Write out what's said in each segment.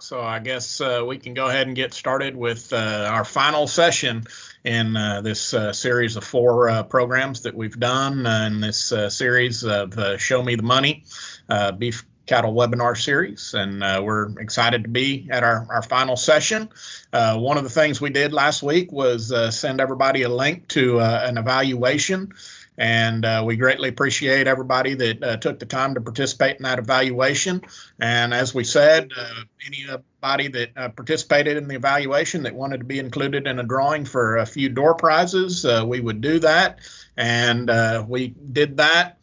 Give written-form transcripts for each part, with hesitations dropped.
So I guess we can go ahead and get started with our final session in this series of 4 programs that we've done in this series of Show Me the Money Beef Cattle webinar series. And we're excited to be at our final session. One of the things we did last week was send everybody a link to an evaluation. And we greatly appreciate everybody that took the time to participate in that evaluation. And as we said, anybody that participated in the evaluation that wanted to be included in a drawing for a few door prizes, we would do that. And we did that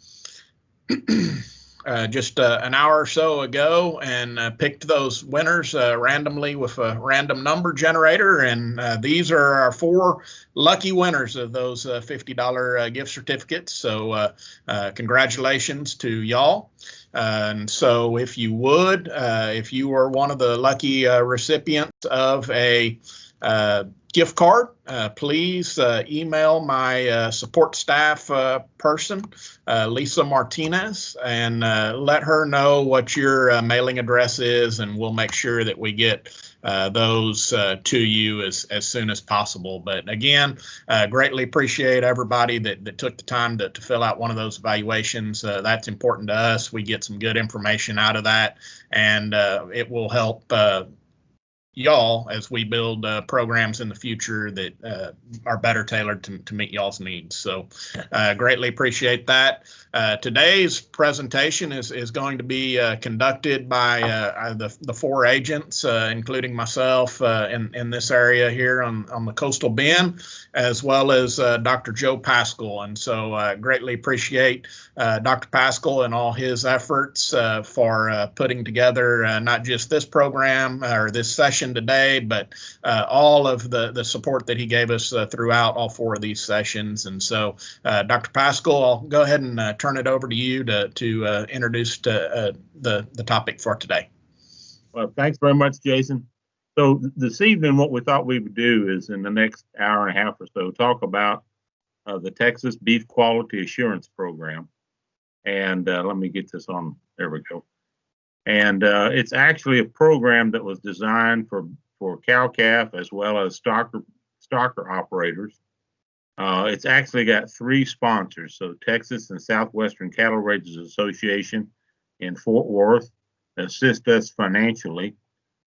just an hour or so ago and picked those winners randomly with a random number generator. And these are our 4 lucky winners of those $50 gift certificates. So congratulations to y'all. And so if you would, if you are one of the lucky recipients of a gift card, please email my support staff person, Lisa Martinez, and let her know what your mailing address is, and we'll make sure that we get those to you as soon as possible. But again, greatly appreciate everybody that took the time to fill out one of those evaluations. That's important to us. We get some good information out of that, and it will help y'all as we build programs in the future that are better tailored to meet y'all's needs. So greatly appreciate that. Today's presentation is going to be conducted by the 4 agents, including myself in this area here on the coastal bend, as well as Dr. Joe Pascal. And so greatly appreciate Dr. Pascal and all his efforts for putting together not just this program or this session today, but all of the support that he gave us throughout all 4 of these sessions. And so Dr. Pascal, I'll go ahead and turn it over to you to introduce the topic for today. Well, thanks very much, Jason. So this evening, what we thought we would do is in the next hour and a half or so, talk about the Texas Beef Quality Assurance Program. And let me get this on. There we go. And it's actually a program that was designed for cow-calf as well as stocker operators. It's actually got 3 sponsors. So Texas and Southwestern Cattle Raisers Association in Fort Worth assist us financially.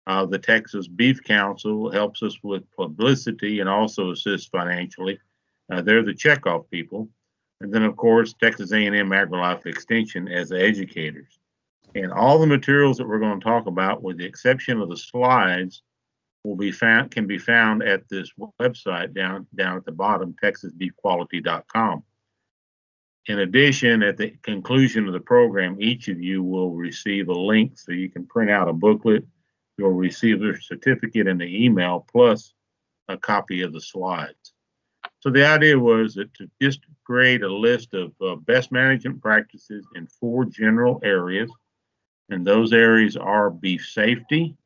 The Texas Beef Council helps us with publicity and also assists financially. They're the checkoff people. And then, of course, Texas A&M AgriLife Extension as the educators. And all the materials that we're going to talk about, with the exception of the slides, can be found at this website down at the bottom, texasbeefquality.com. In addition, at the conclusion of the program, each of you will receive a link so you can print out a booklet. You'll receive a certificate in the email plus a copy of the slides. So the idea was that to just create a list of best management practices in 4 general areas. And those areas are beef safety.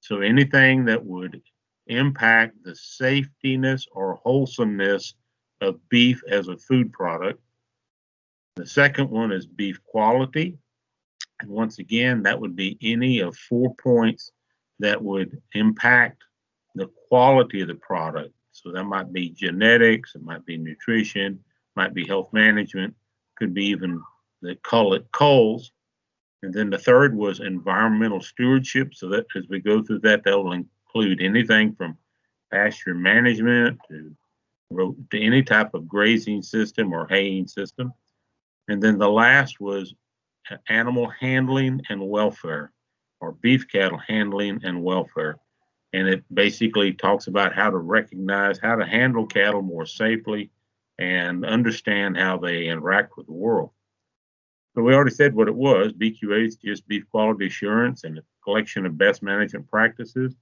So anything that would impact the safetiness or wholesomeness of beef as a food product. The second one is beef quality. And once again, that would be any of 4 points that would impact the quality of the product. So that might be genetics, it might be nutrition, might be health management, could be even, they call it culls. And then the third was environmental stewardship. So that as we go through that will include anything from pasture management to any type of grazing system or haying system. And then the last was animal handling and welfare, or beef cattle handling and welfare. And it basically talks about how to recognize, how to handle cattle more safely and understand how they interact with the world. So we already said what it was. BQA is just beef quality assurance and a collection of best management practices.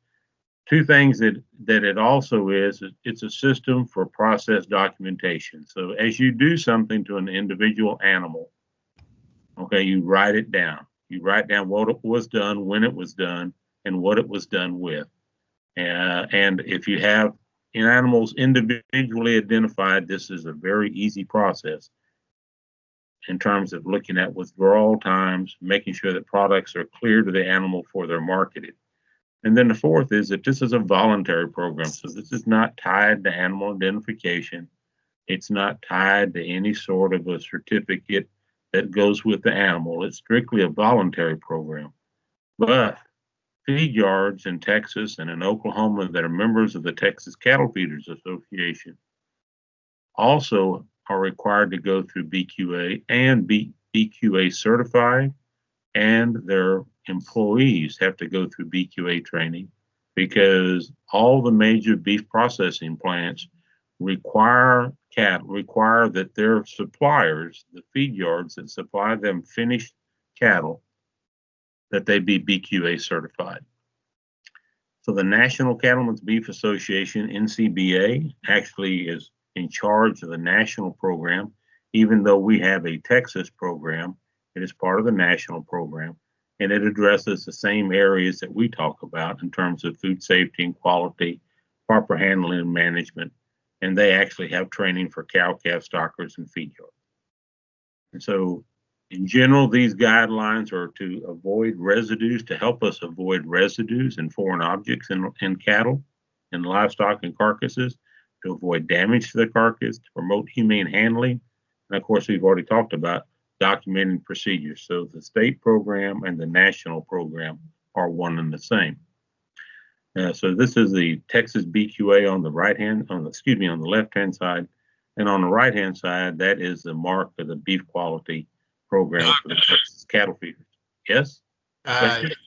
2 things that it also is, it's a system for process documentation. So as you do something to an individual animal, okay, you write it down. You write down what it was done, when it was done, and what it was done with. And if you have animals individually identified, this is a very easy process in terms of looking at withdrawal times, making sure that products are clear to the animal before they're marketed. And then the fourth is that this is a voluntary program. So this is not tied to animal identification. It's not tied to any sort of a certificate that goes with the animal. It's strictly a voluntary program. But feed yards in Texas and in Oklahoma that are members of the Texas Cattle Feeders Association also are required to go through BQA and be BQA certified, and their employees have to go through BQA training, because all the major beef processing plants require that their suppliers, the feed yards that supply them finished cattle, that they be BQA certified. So the National Cattlemen's Beef Association, NCBA, actually is in charge of the national program. Even though we have a Texas program, it is part of the national program, and it addresses the same areas that we talk about in terms of food safety and quality, proper handling and management. And they actually have training for cow-calf stockers and feed yards. And so in general, these guidelines are to avoid residues, to help us avoid residues and foreign objects in cattle and livestock and carcasses, to avoid damage to the carcass, to promote humane handling. And of course, we've already talked about documenting procedures. So the state program and the national program are one and the same. So this is the Texas BQA on the on the left-hand side, and on the right-hand side, that is the mark of the beef quality program for the Texas cattle feeders. Yes?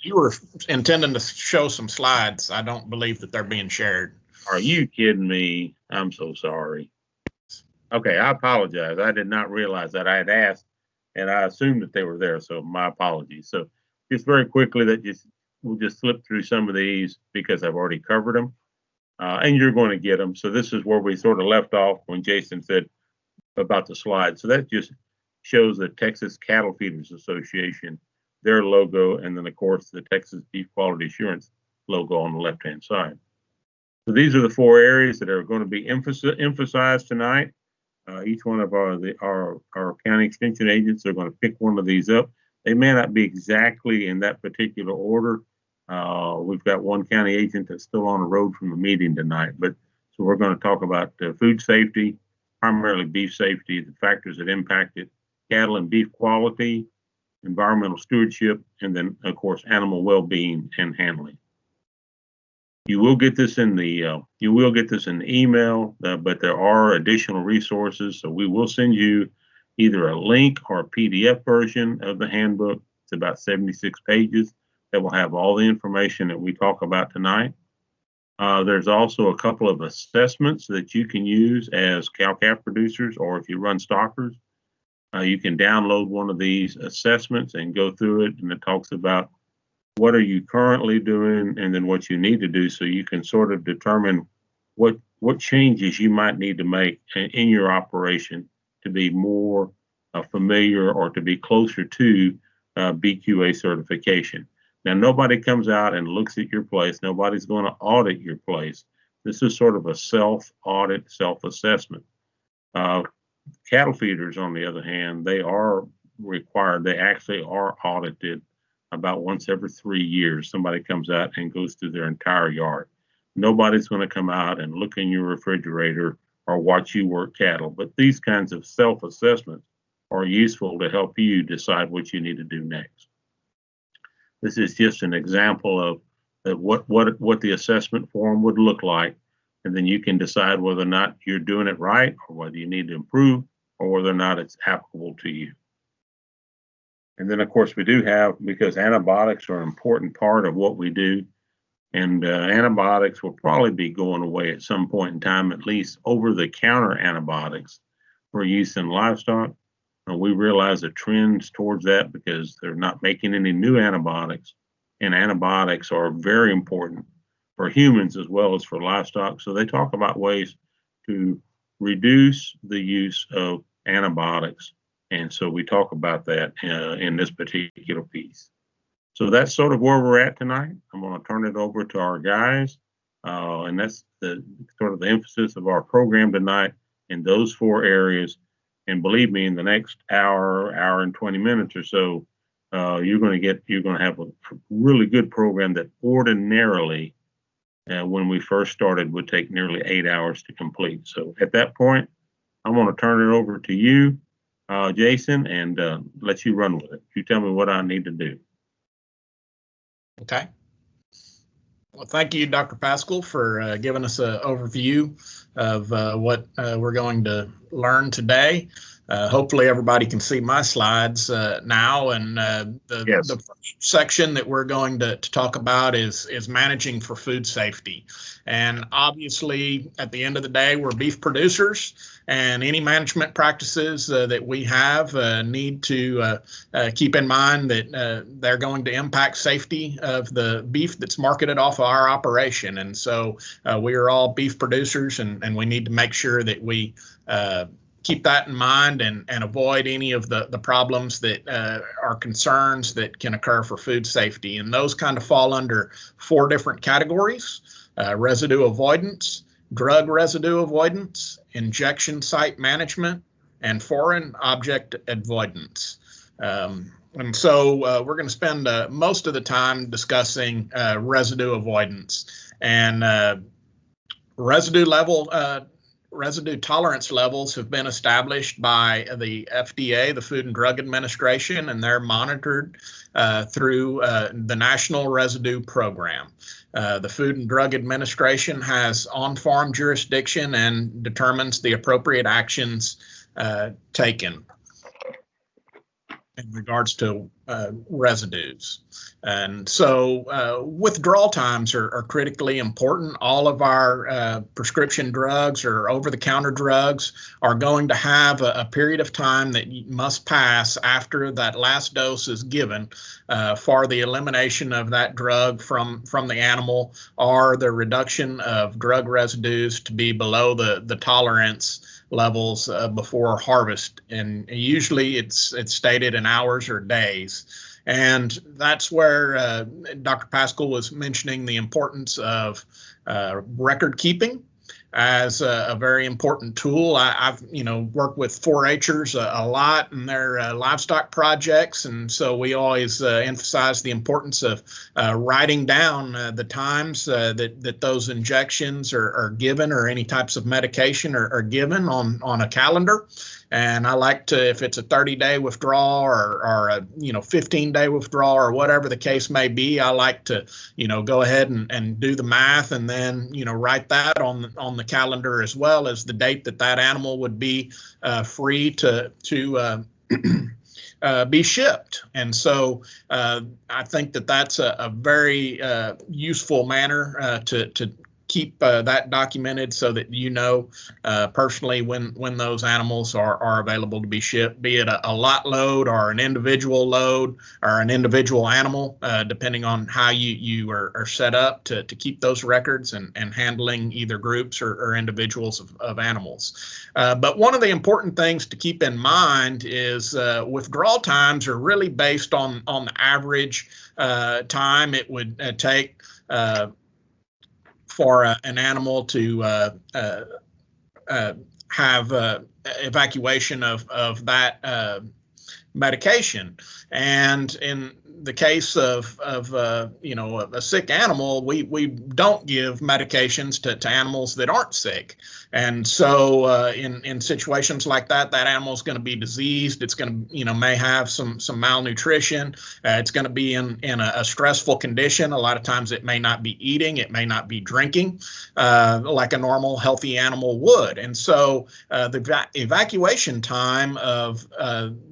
You were intending to show some slides. I don't believe that they're being shared. Are you kidding me? I'm so sorry. Okay, I apologize. I did not realize that. I had asked, and I assumed that they were there, so my apologies. So just very quickly, we'll just flip through some of these because I've already covered them, and you're going to get them. So this is where we sort of left off when Jason said about the slide. So that just shows the Texas Cattle Feeders Association, their logo, and then of course the Texas Beef Quality Assurance logo on the left-hand side. So these are the four areas that are going to be emphasized tonight. Each one of our county extension agents are going to pick one of these up. They may not be exactly in that particular order. We've got one county agent that's still on the road from the meeting tonight, so we're going to talk about food safety, primarily beef safety, the factors that impact it, cattle and beef quality, environmental stewardship, and then of course animal well-being and handling. You will get this in the email, but there are additional resources. So we will send you either a link or a PDF version of the handbook. It's about 76 pages that will have all the information that we talk about tonight. There's also a couple of assessments that you can use as cow-calf producers, or if you run stockers, you can download one of these assessments and go through it, and it talks about what are you currently doing and then what you need to do, so you can sort of determine what changes you might need to make in your operation to be more familiar or to be closer to BQA certification. Now, nobody comes out and looks at your place. Nobody's going to audit your place. This is sort of a self-audit, self-assessment. Cattle feeders, on the other hand, they are required. They actually are audited about once every 3 years. Somebody comes out and goes through their entire yard. Nobody's going to come out and look in your refrigerator or watch you work cattle, but these kinds of self-assessments are useful to help you decide what you need to do next. This is just an example of what the assessment form would look like, and then you can decide whether or not you're doing it right, or whether you need to improve, or whether or not it's applicable to you. And then, of course, we do have, because antibiotics are an important part of what we do, and antibiotics will probably be going away at some point in time, at least over-the-counter antibiotics for use in livestock. And we realize the trends towards that because they're not making any new antibiotics, and antibiotics are very important for humans as well as for livestock. So they talk about ways to reduce the use of antibiotics. And so we talk about that in this particular piece. So that's sort of where we're at tonight. I'm going to turn it over to our guys. And that's the sort of the emphasis of our program tonight in those four areas. And believe me, in the next hour and 20 minutes or so, you're going to have a really good program that ordinarily, when we first started, would take nearly 8 hours to complete. So at that point, I want to turn it over to you, Jason, and let you run with it. You tell me what I need to do. Okay. Well, thank you, Dr. Pascal, for giving us an overview of what we're going to learn today. Hopefully everybody can see my slides now, and Yes. the first section that we're going to talk about is managing for food safety. And obviously, at the end of the day, we're beef producers, and any management practices that we have need to keep in mind that they're going to impact safety of the beef that's marketed off of our operation. And so we are all beef producers, and we need to make sure that we keep that in mind and avoid any of the problems that are concerns that can occur for food safety. And those kind of fall under 4 different categories: residue avoidance, drug residue avoidance, injection site management, and foreign object avoidance. And so we're going to spend most of the time discussing residue avoidance. And residue tolerance levels have been established by the FDA, the Food and Drug Administration, and they're monitored through the National Residue Program. The Food and Drug Administration has on-farm jurisdiction and determines the appropriate actions taken in regards to residues. And so withdrawal times are critically important. All of our prescription drugs or over-the-counter drugs are going to have a period of time that must pass after that last dose is given for the elimination of that drug from the animal, or the reduction of drug residues to be below the tolerance levels before harvest. And usually it's stated in hours or days. And that's where Dr. Pascal was mentioning the importance of record keeping as a very important tool. I've worked with 4-H'ers a lot in their livestock projects, and so we always emphasize the importance of writing down the times that those injections are given, or any types of medication are given on a calendar. And I like to, if it's a 30-day withdrawal or a 15-day withdrawal or whatever the case may be, I like to go ahead and do the math, and then write that on the calendar, as well as the date that animal would be free to be shipped. And so I think that's a very useful manner to keep that documented, so that personally when those animals are available to be shipped, be it a lot load or an individual load or an individual animal, depending on how you are set up to keep those records and handling either groups or individuals of animals. But one of the important things to keep in mind is withdrawal times are really based on the average time it would take for an animal to have evacuation of that medication. And in the case of a sick animal, we don't give medications to animals that aren't sick. And so in situations like that animal is going to be diseased. It's going to may have some malnutrition. It's going to be in a stressful condition. A lot of times it may not be eating, it may not be drinking like a normal healthy animal would. And so the evacuation time of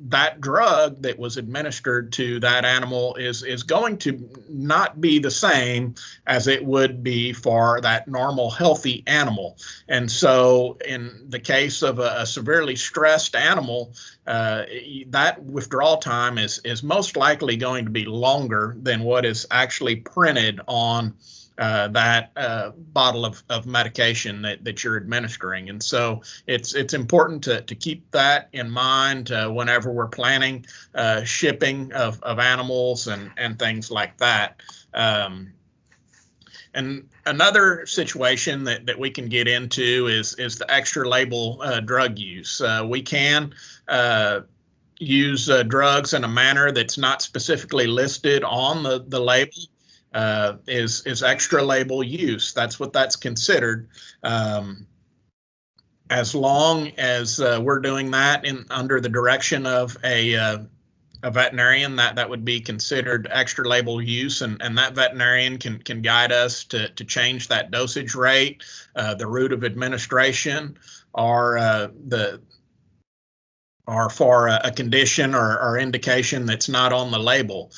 that drug that was administered to that animal is going to not be the same as it would be for that normal healthy animal. And so in the case of a severely stressed animal, that withdrawal time is most likely going to be longer than what is actually printed on that bottle of medication that you're administering. And so it's important to keep that in mind whenever we're planning shipping of animals and things like that. And another situation that we can get into is the extra label drug use. We can use drugs in a manner that's not specifically listed on the label is extra label use. That's what that's considered. As long as we're doing that under the direction of a veterinarian, that would be considered extra label use, and that veterinarian can guide us to change that dosage rate, the route of administration, or for a condition or indication that's not on the label,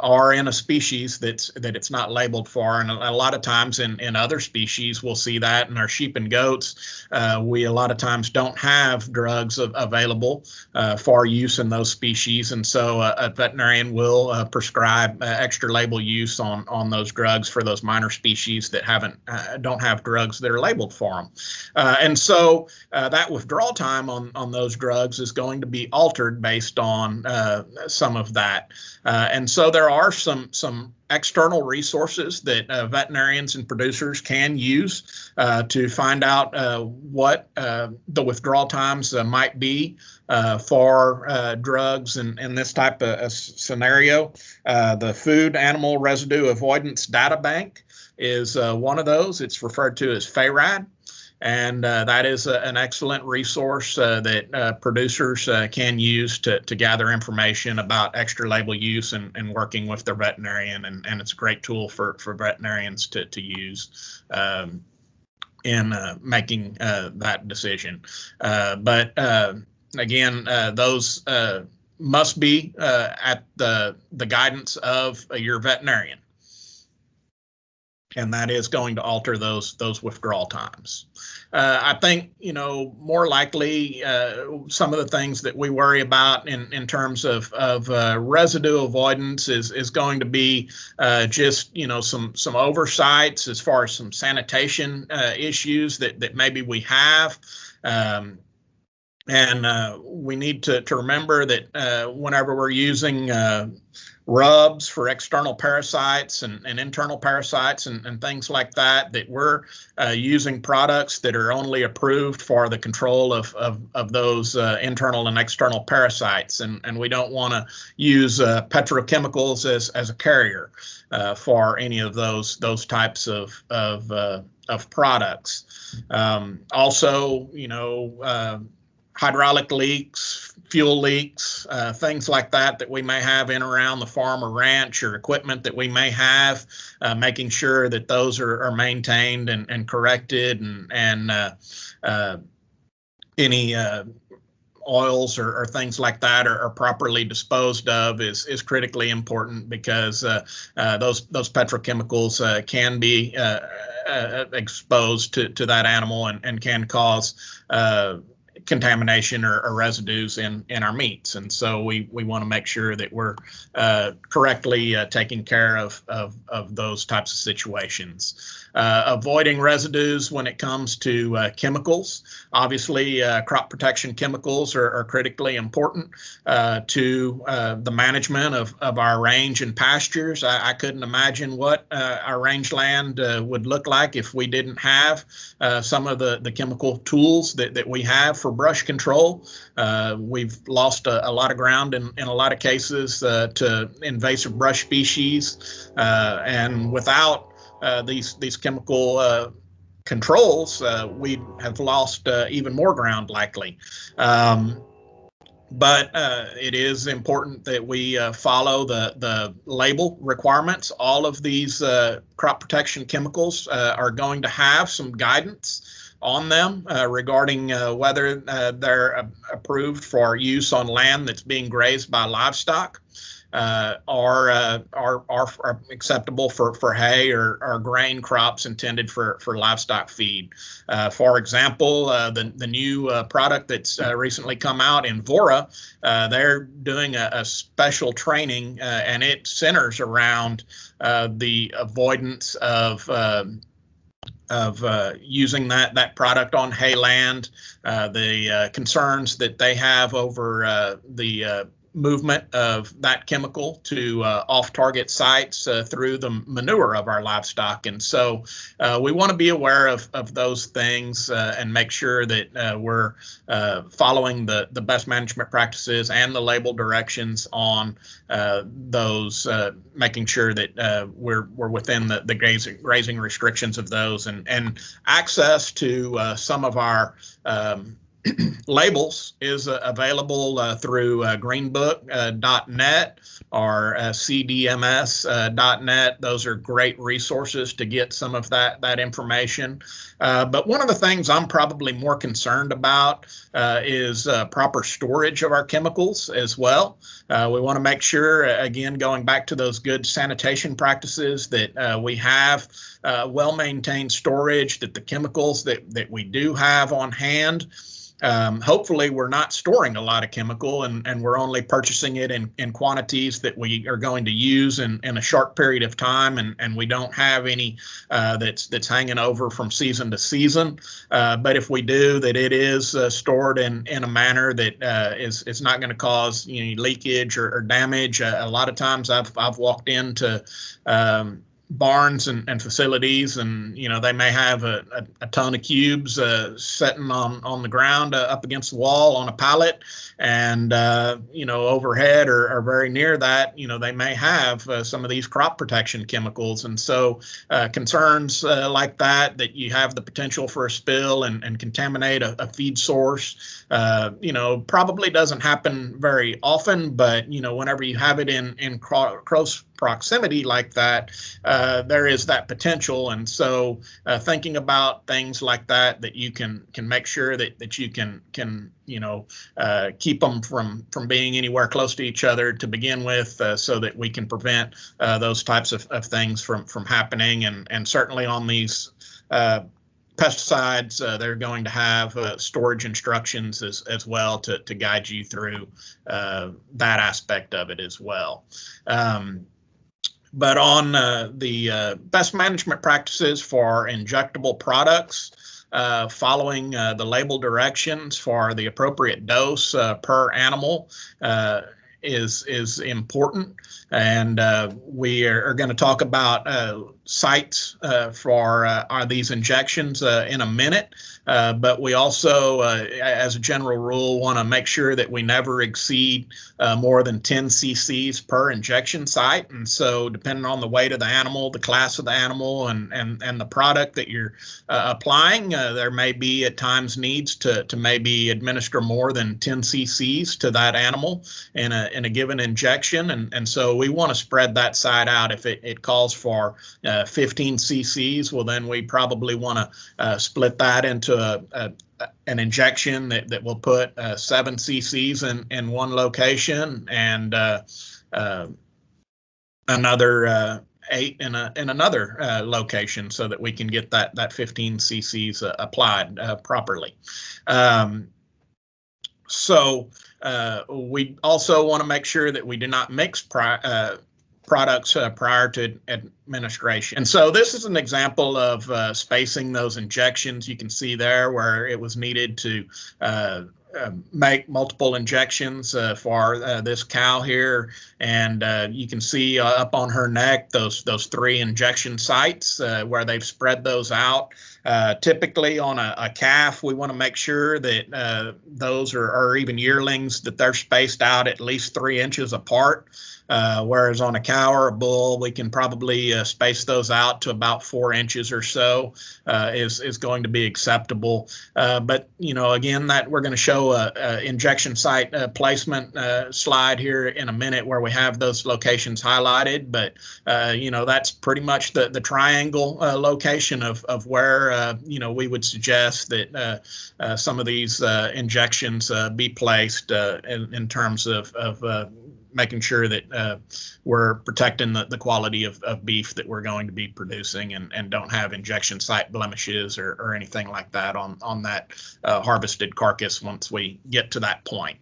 or in a species that it's not labeled for. And a lot of times in other species, we'll see that in our sheep and goats. We a lot of times don't have drugs available for use in those species, and so a veterinarian will prescribe extra label use on those drugs for those minor species that don't have drugs that are labeled for them. And so that withdrawal time on those drugs is going to be altered based on some of that. And so there are some external resources that veterinarians and producers can use to find out what the withdrawal times might be for drugs in this type of scenario. The Food Animal Residue Avoidance Data Bank is one of those. It's referred to as FARAD. And that is an excellent resource that producers can use to gather information about extra label use and working with their veterinarian. And it's a great tool for veterinarians to use in making that decision. But again, those must be at the guidance of your veterinarian. And that is going to alter those withdrawal times. I think, more likely some of the things that we worry about in terms of residue avoidance is going to be just, some oversights as far as some sanitation issues that maybe we have. And we need to remember that whenever we're using rubs for external parasites and internal parasites and things like that, that we're using products that are only approved for the control of those internal and external parasites. And we don't want to use petrochemicals as a carrier for any of those types of products. Also, hydraulic leaks, fuel leaks, things like that we may have in around the farm or ranch, or equipment that we may have, making sure that those are maintained and corrected, and any oils or things like that are properly disposed of is critically important, because those petrochemicals can be exposed to that animal and can cause contamination or residues in our meats. And so we want to make sure that we're correctly taking care of those types of situations. Avoiding residues when it comes to chemicals. Obviously, crop protection chemicals are critically important to the management of our range and pastures. I couldn't imagine what our rangeland would look like if we didn't have some of the chemical tools that we have for brush control. We've lost a lot of ground in a lot of cases to invasive brush species, and without these chemical controls, we have lost even more ground likely. But it is important that we follow the label requirements. All of these crop protection chemicals are going to have some guidance on them regarding whether they're approved for use on land that's being grazed by livestock, are acceptable for hay or grain crops intended for livestock feed. For example, the new product that's recently come out in Vora, they're doing a special training, and it centers around the avoidance of using that product on hay land, the concerns that they have over the movement of that chemical to off-target sites through the manure of our livestock. And so we want to be aware of those things and make sure that we're following the best management practices and the label directions on those, making sure that we're within the grazing restrictions of those, and access to some of our labels is available through greenbook.net or cdms.net. Those are great resources to get some of that information. But one of the things I'm probably more concerned about is proper storage of our chemicals as well. We want to make sure, again, going back to those good sanitation practices, that we have well-maintained storage, that the chemicals that we do have on hand, hopefully we're not storing a lot of chemical and we're only purchasing it in quantities that we are going to use in a short period of time, and we don't have any that's hanging over from season to season. But if we do, that it is stored in a manner that is not going to cause leakage or damage. A lot of times I've walked into barns and facilities, and they may have a ton of cubes sitting on the ground up against the wall on a pallet, and overhead or very near that, they may have some of these crop protection chemicals. And so concerns like that you have the potential for a spill and contaminate a feed source, probably doesn't happen very often, but whenever you have it in close proximity like that, there is that potential. And so thinking about things like that you can make sure that you can keep them from being anywhere close to each other to begin with, so that we can prevent those types of things from happening. And certainly on these pesticides, they're going to have storage instructions as well to guide you through that aspect of it as well. But on the best management practices for injectable products, following the label directions for the appropriate dose per animal is important. And we are going to talk about sites for these injections in a minute. But we also, as a general rule, want to make sure that we never exceed more than 10 cc's per injection site. And so depending on the weight of the animal, the class of the animal, and the product that you're applying, there may be at times needs to maybe administer more than 10 cc's to that animal in a given injection. And so we want to spread that side out. If it calls for 15 cc's, well, then we probably want to split that into an injection that will put 7 cc's in one location, and another 8 in another location, so that we can get that 15 cc's applied properly. So we also want to make sure that we do not mix products prior to administration. And so this is an example of spacing those injections. You can see there where it was needed to make multiple injections for this cow here, and you can see up on her neck those 3 injection sites where they've spread those out. Typically on a calf, we want to make sure that those or even yearlings, that they're spaced out at least 3 inches apart. Whereas on a cow or a bull, we can probably space those out to about 4 inches or so is going to be acceptable. But again, that we're going to show a injection site placement slide here in a minute where we have those locations highlighted. But that's pretty much the triangle location of where we would suggest that some of these injections be placed in terms of making sure that we're protecting the quality of beef that we're going to be producing, and don't have injection site blemishes or anything like that on that harvested carcass once we get to that point.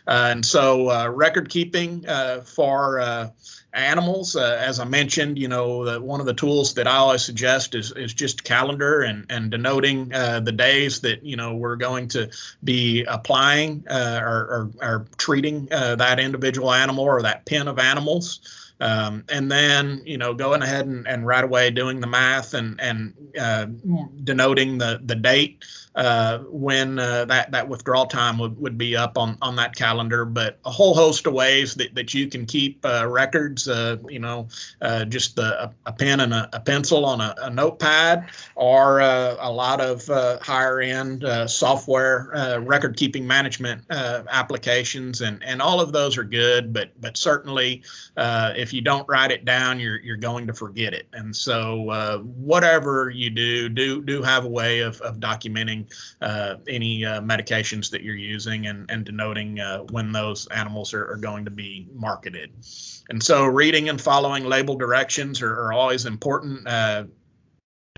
And so record keeping for animals. As I mentioned, one of the tools that I always suggest is just a calendar and denoting the days that we're going to be applying or treating that individual animal or that pen of animals. And then, going ahead and right away doing the math and denoting the date when that withdrawal time would be up on that calendar. But a whole host of ways that you can keep records, just a pen and a pencil on a notepad, or a lot of higher end software record keeping management applications, and all of those are good, but certainly if you don't write it down, you're going to forget it. And so whatever you do have a way of documenting any medications that you're using and denoting when those animals are going to be marketed. And so reading and following label directions are always important.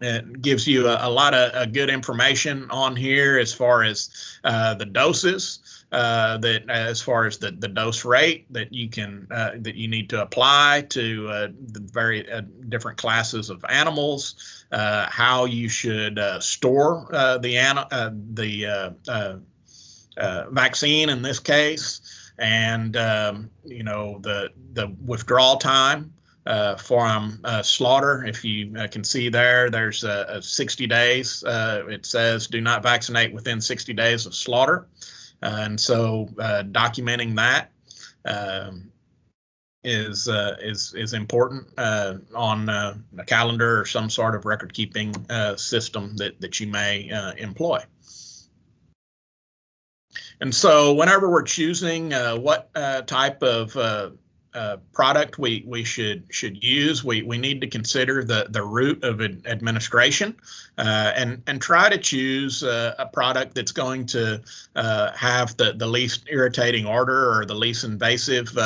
It gives you a lot of good information on here as far as the doses, that as far as the dose rate that you can that you need to apply to the very different classes of animals, how you should store the vaccine in this case, and the withdrawal time from slaughter. If you can see there's 60 days. It says do not vaccinate within 60 days of slaughter. And so documenting that is important on a calendar or some sort of record keeping system that you may employ. And so whenever we're choosing what type of product we should use, we need to consider the route of administration and try to choose a product that's going to have the least irritating odor or the least invasive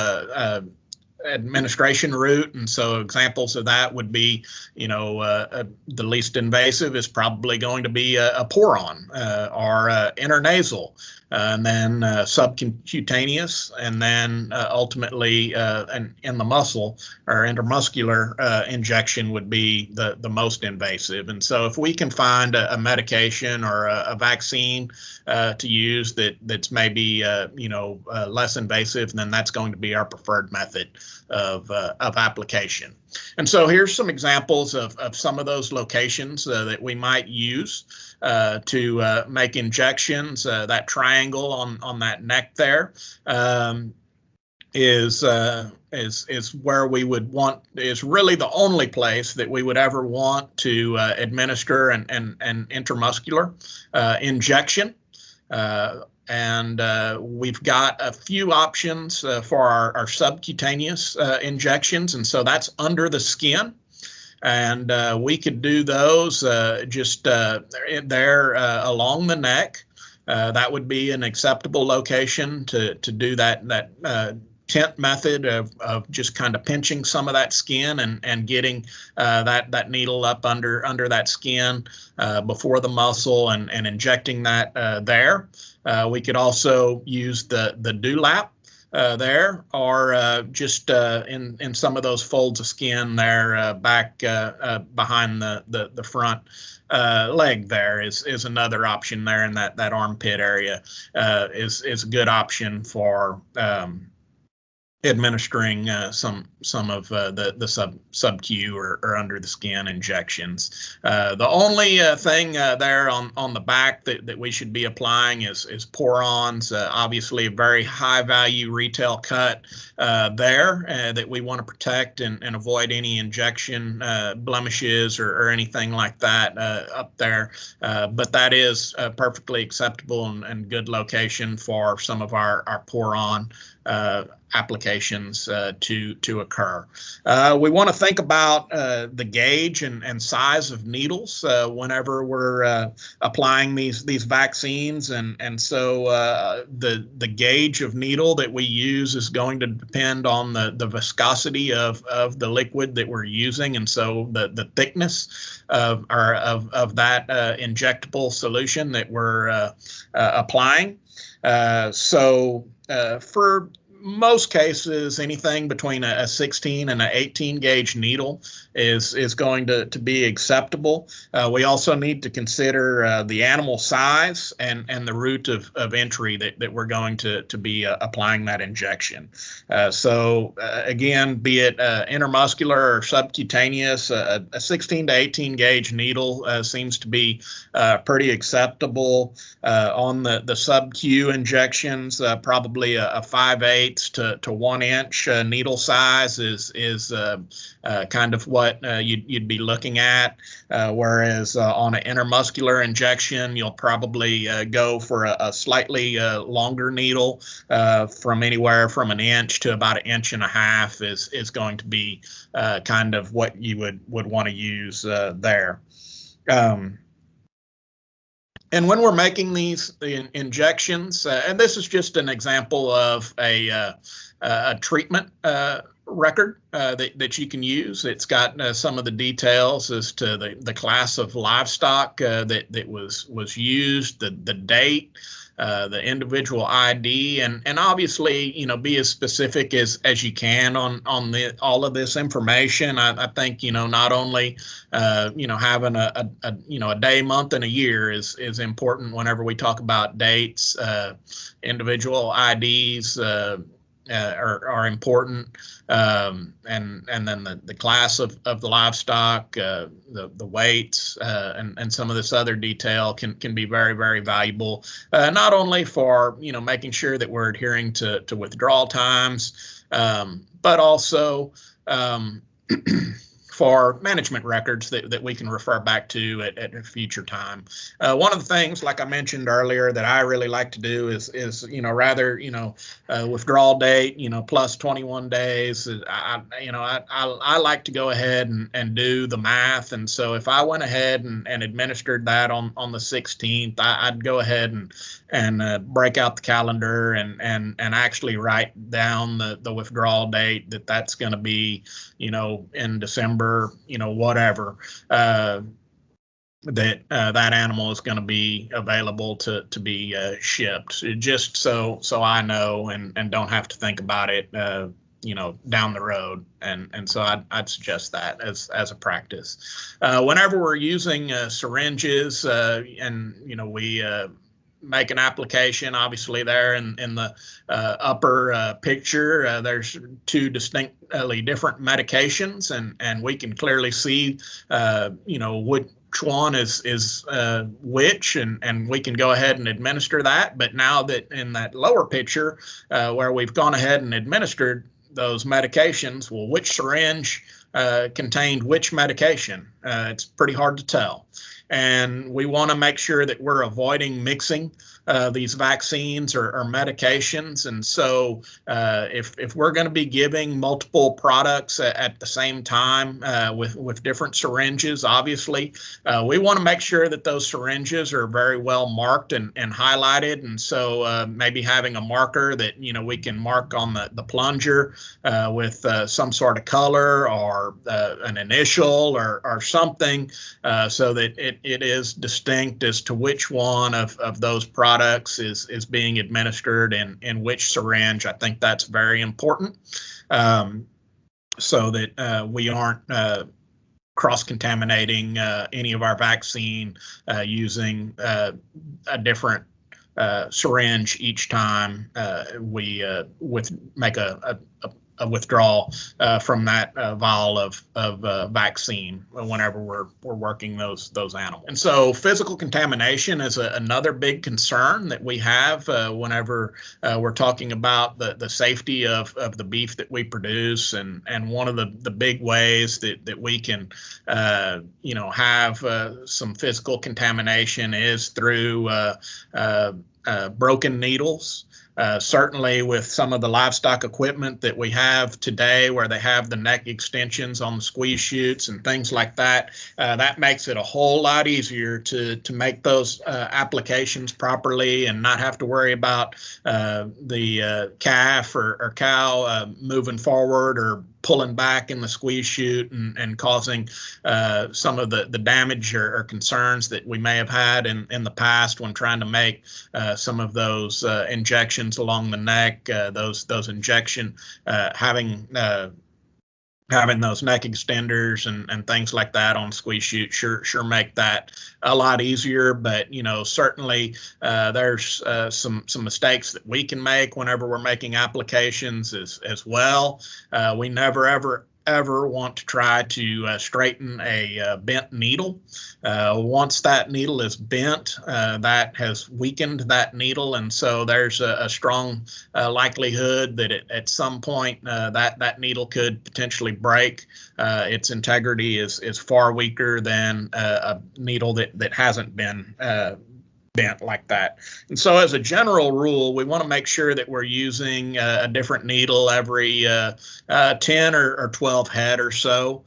administration route. And so examples of that would be, the least invasive is probably going to be a pour-on or intranasal, and then subcutaneous, and then ultimately in the muscle or intramuscular injection would be the most invasive. And so if we can find a medication or a vaccine to use that's maybe less invasive, then that's going to be our preferred method of application. And so here's some examples of some of those locations that we might use to make injections. That triangle on that neck there is where we would want, is really the only place that we would ever want to administer an intramuscular injection. And we've got a few options for our subcutaneous injections, and so that's under the skin. And we could do those just there along the neck. That would be an acceptable location to do that tent method of just kind of pinching some of that skin and getting that needle up under that skin before the muscle and injecting that there. We could also use the dewlap there, or just in some of those folds of skin there back behind the front leg there is another option there, in that armpit area is a good option for administering some of the sub-Q or under the skin injections. The only thing there on the back that we should be applying is pour-ons. Obviously a very high value retail cut there that we want to protect and avoid any injection blemishes or anything like that up there. But that is perfectly acceptable and good location for some of our pour-on applications to occur. We want to think about the gauge and size of needles whenever we're applying these vaccines, and so the gauge of needle that we use is going to depend on the viscosity of the liquid that we're using, and so the thickness of that injectable solution that we're applying. So for most cases, anything between a 16 and an 18 gauge needle is going to be acceptable. We also need to consider the animal size and the route of entry that we're going to be applying that injection. So again, be it intermuscular or subcutaneous, a 16 to 18 gauge needle seems to be pretty acceptable. On the sub-Q injections, probably a 5/8 to 1 inch needle size is kind of what you'd be looking at. Whereas on an intermuscular injection, you'll probably go for a slightly longer needle, from anywhere from 1 inch to about 1.5 inches is going to be kind of what you would want to use there. And when we're making these injections, and this is just an example of a treatment record that you can use. It's got some of the details as to the class of livestock that was used, the date, the individual ID, and obviously, be as specific as you can on all of this information. I think, not only, having a day, month, and a year is important whenever we talk about dates. Individual IDs are important, and then the class of the livestock, the weights, and some of this other detail can be very, very valuable, not only for making sure that we're adhering to withdrawal times, but also for management records that we can refer back to at a future time. One of the things, like I mentioned earlier, that I really like to do is rather withdrawal date plus 21 days. I like to go ahead and do the math, and so if I went ahead and administered that on the 16th, I'd go ahead and break out the calendar and actually write down the withdrawal date that's going to be in December, whatever, that animal is going to be available to be shipped, just so I know and don't have to think about it down the road. And so I'd suggest that as a practice. Whenever we're using syringes, and we make an application, obviously there in the upper picture, there's two distinctly different medications, and we can clearly see which one is which, and we can go ahead and administer that. But now that in that lower picture, where we've gone ahead and administered those medications, well, which syringe contained which medication? It's pretty hard to tell. And we want to make sure that we're avoiding mixing these vaccines or medications. And so if we're going to be giving multiple products at the same time with different syringes, obviously, we want to make sure that those syringes are very well marked and highlighted. And so maybe having a marker that, we can mark on the plunger with some sort of color or an initial or something, so that it is distinct as to which one of those products is being administered in which syringe. I think that's very important, so that we aren't cross-contaminating any of our vaccine using a different syringe each time we make a withdrawal from that vial of vaccine whenever we're working those animals. And so physical contamination is another big concern that we have whenever we're talking about the safety of the beef that we produce. And one of the big ways that we can have some physical contamination is through broken needles. Certainly with some of the livestock equipment that we have today, where they have the neck extensions on the squeeze chutes and things like that, that makes it a whole lot easier to make those applications properly and not have to worry about the calf or cow moving forward or pulling back in the squeeze chute and causing some of the damage or concerns that we may have had in the past when trying to make some of those injections along the neck, those injection having those neck extenders and things like that on squeeze chute sure make that a lot easier. But certainly there's some mistakes that we can make whenever we're making applications as well. We never ever want to try to straighten a bent needle. Once that needle is bent, that has weakened that needle, and so there's a strong likelihood that at some point that needle could potentially break. Its integrity is far weaker than a needle that hasn't been bent like that. And so as a general rule, we want to make sure that we're using a different needle every 10 or 12 head or so,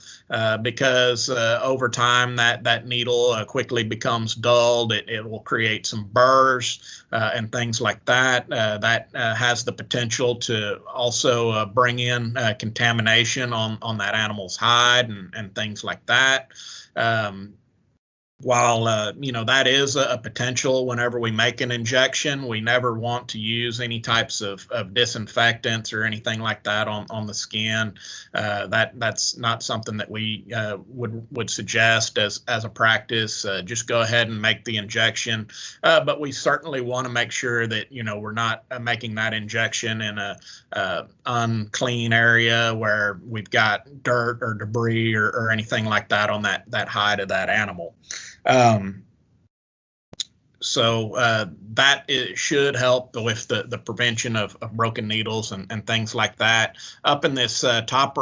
because over time that needle quickly becomes dulled. It will create some burrs and things like that. That has the potential to also bring in contamination on that animal's hide and things like that. While that is a potential whenever we make an injection, we never want to use any types of disinfectants or anything like that on the skin. That's not something that we would suggest as a practice. Just go ahead and make the injection, but we certainly want to make sure that we're not making that injection in a unclean area where we've got dirt or debris or anything like that on that hide of that animal. So that should help with the prevention of broken needles and things like that. Up in this top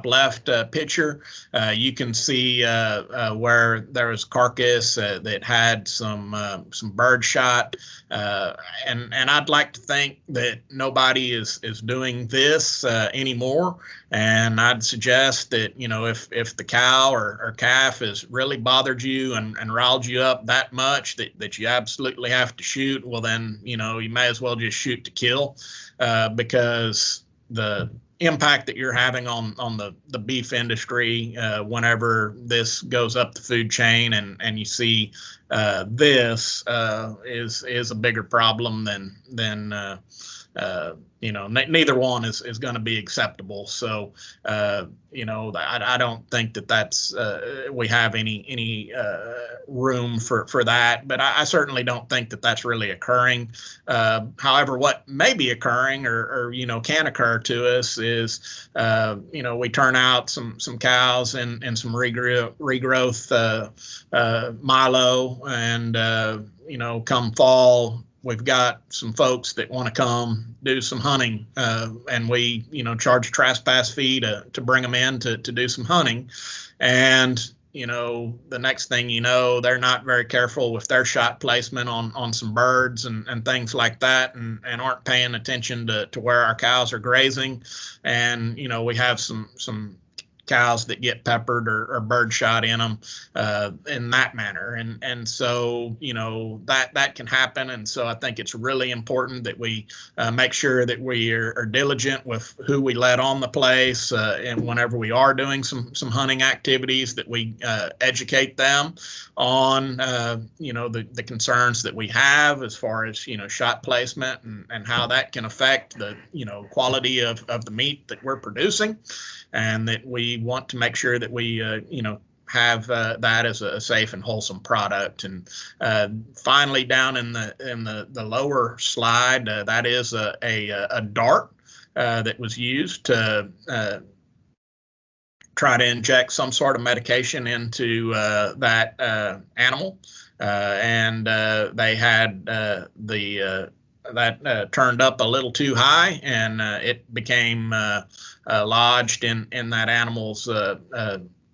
left picture, you can see where there was carcass that had some birdshot, and I'd like to think that nobody is doing this anymore. And I'd suggest that if the cow or calf has really bothered you and riled you up that much that you absolutely have to shoot, well then you may as well just shoot to kill, because the impact that you're having on the beef industry whenever this goes up the food chain and you see this is a bigger problem than neither one is going to be acceptable. So I don't think that's we have any room for that, but I certainly don't think that's really occurring. However, what may be occurring or can occur to us is we turn out some cows and some regrowth milo, and come fall, we've got some folks that want to come do some hunting, and we, charge a trespass fee to bring them in to do some hunting. And, the next thing they're not very careful with their shot placement on some birds and things like that, and aren't paying attention to where our cows are grazing. And, we have some cows that get peppered or birdshot in them in that manner, and so that can happen. And so I think it's really important that we make sure that we are diligent with who we let on the place, and whenever we are doing some hunting activities, that we educate them on the concerns that we have as far as shot placement and how that can affect the quality of the meat that we're producing, and that we want to make sure that we have that as a safe and wholesome product. And finally, down in the lower slide, that is a dart that was used to try to inject some sort of medication into that animal, and they had that turned up a little too high, and it became lodged in that animal's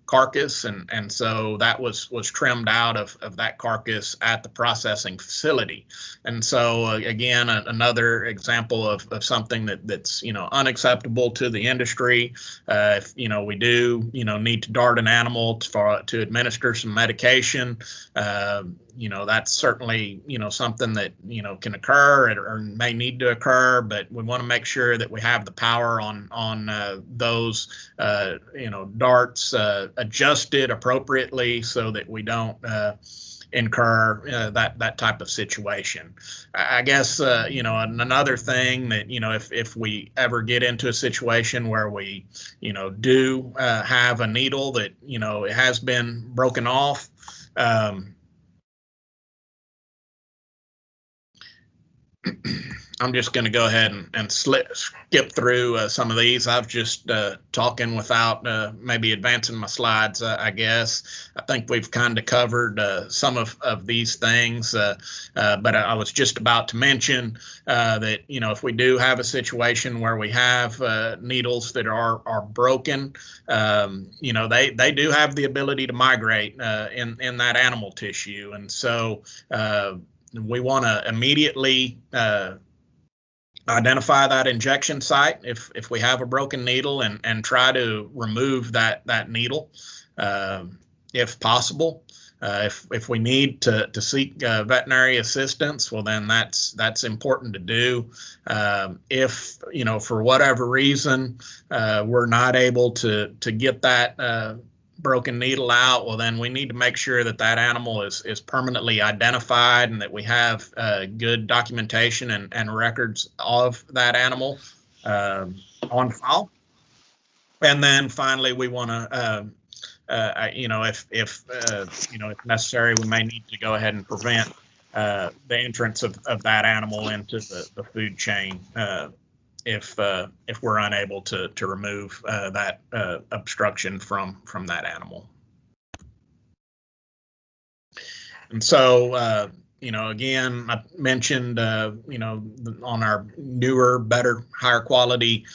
carcass, and so that was trimmed out of that carcass at the processing facility. And so again, another example of something that's unacceptable to the industry. If we do need to dart an animal to administer some medication, that's certainly, something that, can occur or may need to occur, but we want to make sure that we have the power on those, darts adjusted appropriately so that we don't incur that type of situation. I guess, another thing that, if we ever get into a situation where we, do have a needle that, it has been broken off, I'm just going to go ahead and skip through some of these. I've just talking without maybe advancing my slides, I guess. I think we've kind of covered some of these things, but I was just about to mention that, if we do have a situation where we have needles that are broken, they do have the ability to migrate in that animal tissue. And so we want to immediately identify that injection site if we have a broken needle and try to remove that needle if possible. If we need to seek veterinary assistance, well, then that's important to do. If for whatever reason we're not able to get that broken needle out, well, then we need to make sure that animal is permanently identified and that we have good documentation and records of that animal on file. And then finally, we want to, if necessary, we may need to go ahead and prevent the entrance of that animal into the food chain if we're unable to remove that obstruction from that animal. And so, again, I mentioned, on our newer, better, higher quality,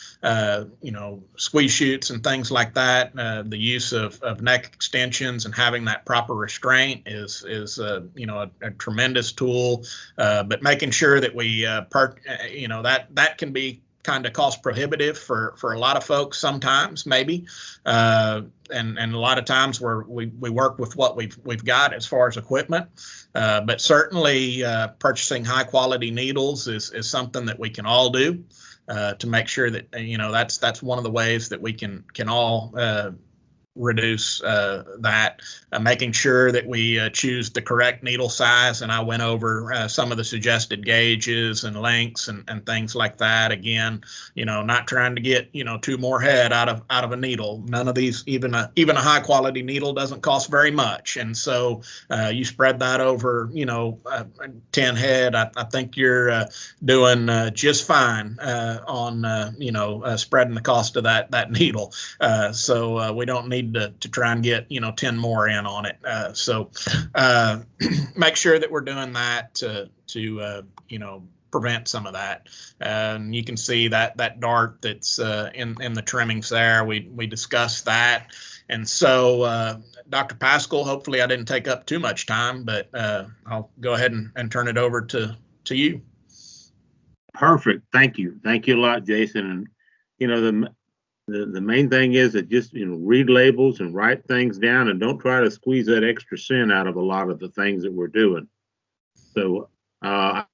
squeeze chutes and things like that, the use of neck extensions and having that proper restraint is a tremendous tool. But making sure that we, that can be kind of cost prohibitive for a lot of folks sometimes, maybe, and a lot of times where we work with what we've got as far as equipment, but certainly purchasing high quality needles is something that we can all do to make sure that that's one of the ways that we can all reduce that, making sure that we choose the correct needle size. And I went over some of the suggested gauges and lengths and things like that. Again, not trying to get, 2 more head out of a needle. None of these, even a high quality needle doesn't cost very much. And so you spread that over, 10 head. I think you're doing just fine on, spreading the cost of that needle. So we don't need to try and get 10 more in on it. So make sure that we're doing that to prevent some of that. And you can see that dart that's in the trimmings there. We discussed that. And so Dr. Pascal, hopefully I didn't take up too much time, but I'll go ahead and turn it over to you. Perfect. Thank you a lot, Jason. And the main thing is that just read labels and write things down, and don't try to squeeze that extra cent out of a lot of the things that we're doing. So I'm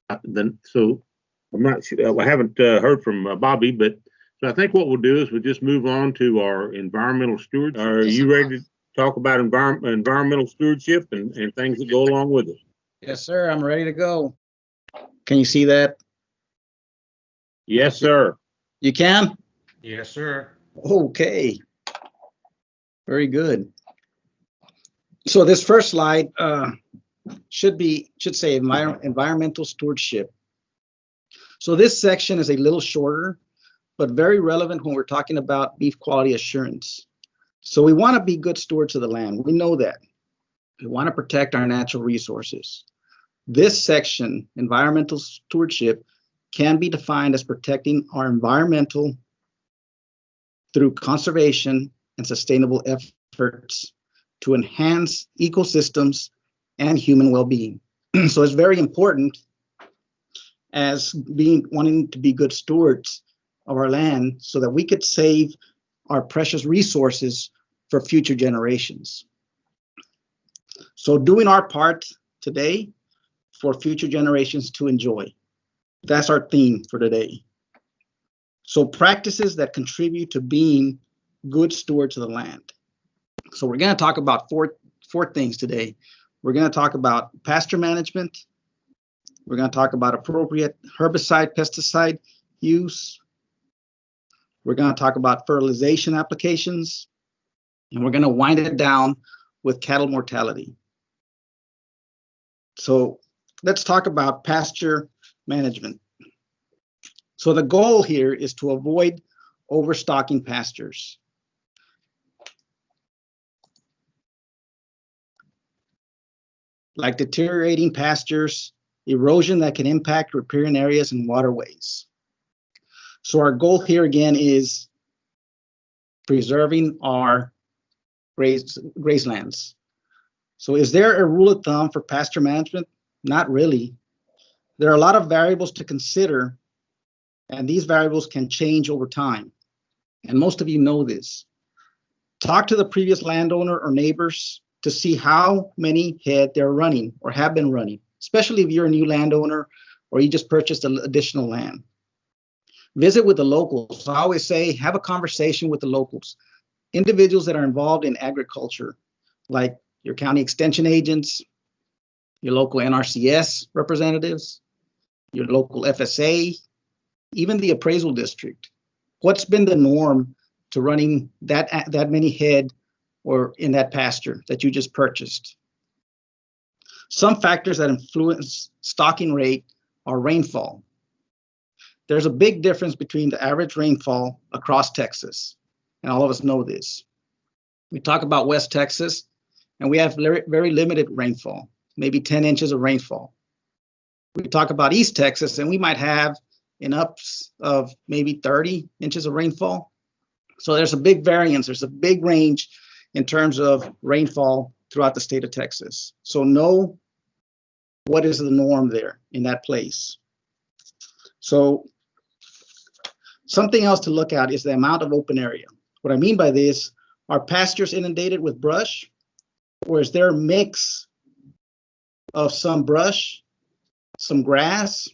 not sure, I haven't heard from Bobby, but so I think what we'll do is we'll just move on to our environmental stewardship. Are you ready to talk about environmental stewardship and things that go along with it? Yes, sir. I'm ready to go. Can you see that? Yes, sir. You can? Yes, sir. Okay. Very good. So this first slide should say environmental stewardship. So this section is a little shorter, but very relevant when we're talking about beef quality assurance. So we want to be good stewards of the land. We know that. We want to protect our natural resources. This section, environmental stewardship, can be defined as protecting our environmental through conservation and sustainable efforts to enhance ecosystems and human well-being. So it's very important as wanting to be good stewards of our land so that we could save our precious resources for future generations. So doing our part today for future generations to enjoy. That's our theme for today. So practices that contribute to being good stewards of the land. So we're going to talk about four things today. We're going to talk about pasture management. We're going to talk about appropriate herbicide, pesticide use. We're going to talk about fertilization applications. And we're going to wind it down with cattle mortality. So let's talk about pasture management. So the goal here is to avoid overstocking pastures. Like deteriorating pastures, erosion that can impact riparian areas and waterways. So our goal here again is preserving our grazelands. So is there a rule of thumb for pasture management? Not really. There are a lot of variables to consider, and these variables can change over time. And most of you know this. Talk to the previous landowner or neighbors to see how many head they're running or have been running, especially if you're a new landowner or you just purchased additional land. Visit with the locals. I always say, have a conversation with the locals, individuals that are involved in agriculture, like your county extension agents, your local NRCS representatives, your local FSA, even the appraisal district. What's been the norm to running that many head or in that pasture that you just purchased? Some factors that influence stocking rate are rainfall. There's a big difference between the average rainfall across Texas, and all of us know this. We talk about West Texas, and we have very limited rainfall, maybe 10 inches of rainfall. We talk about East Texas, and we might have an ups of maybe 30 inches of rainfall. So there's a big variance, there's a big range in terms of rainfall throughout the state of Texas. So know what is the norm there in that place. So something else to look at is the amount of open area. What I mean by this, are pastures inundated with brush, or is there a mix of some brush, some grass,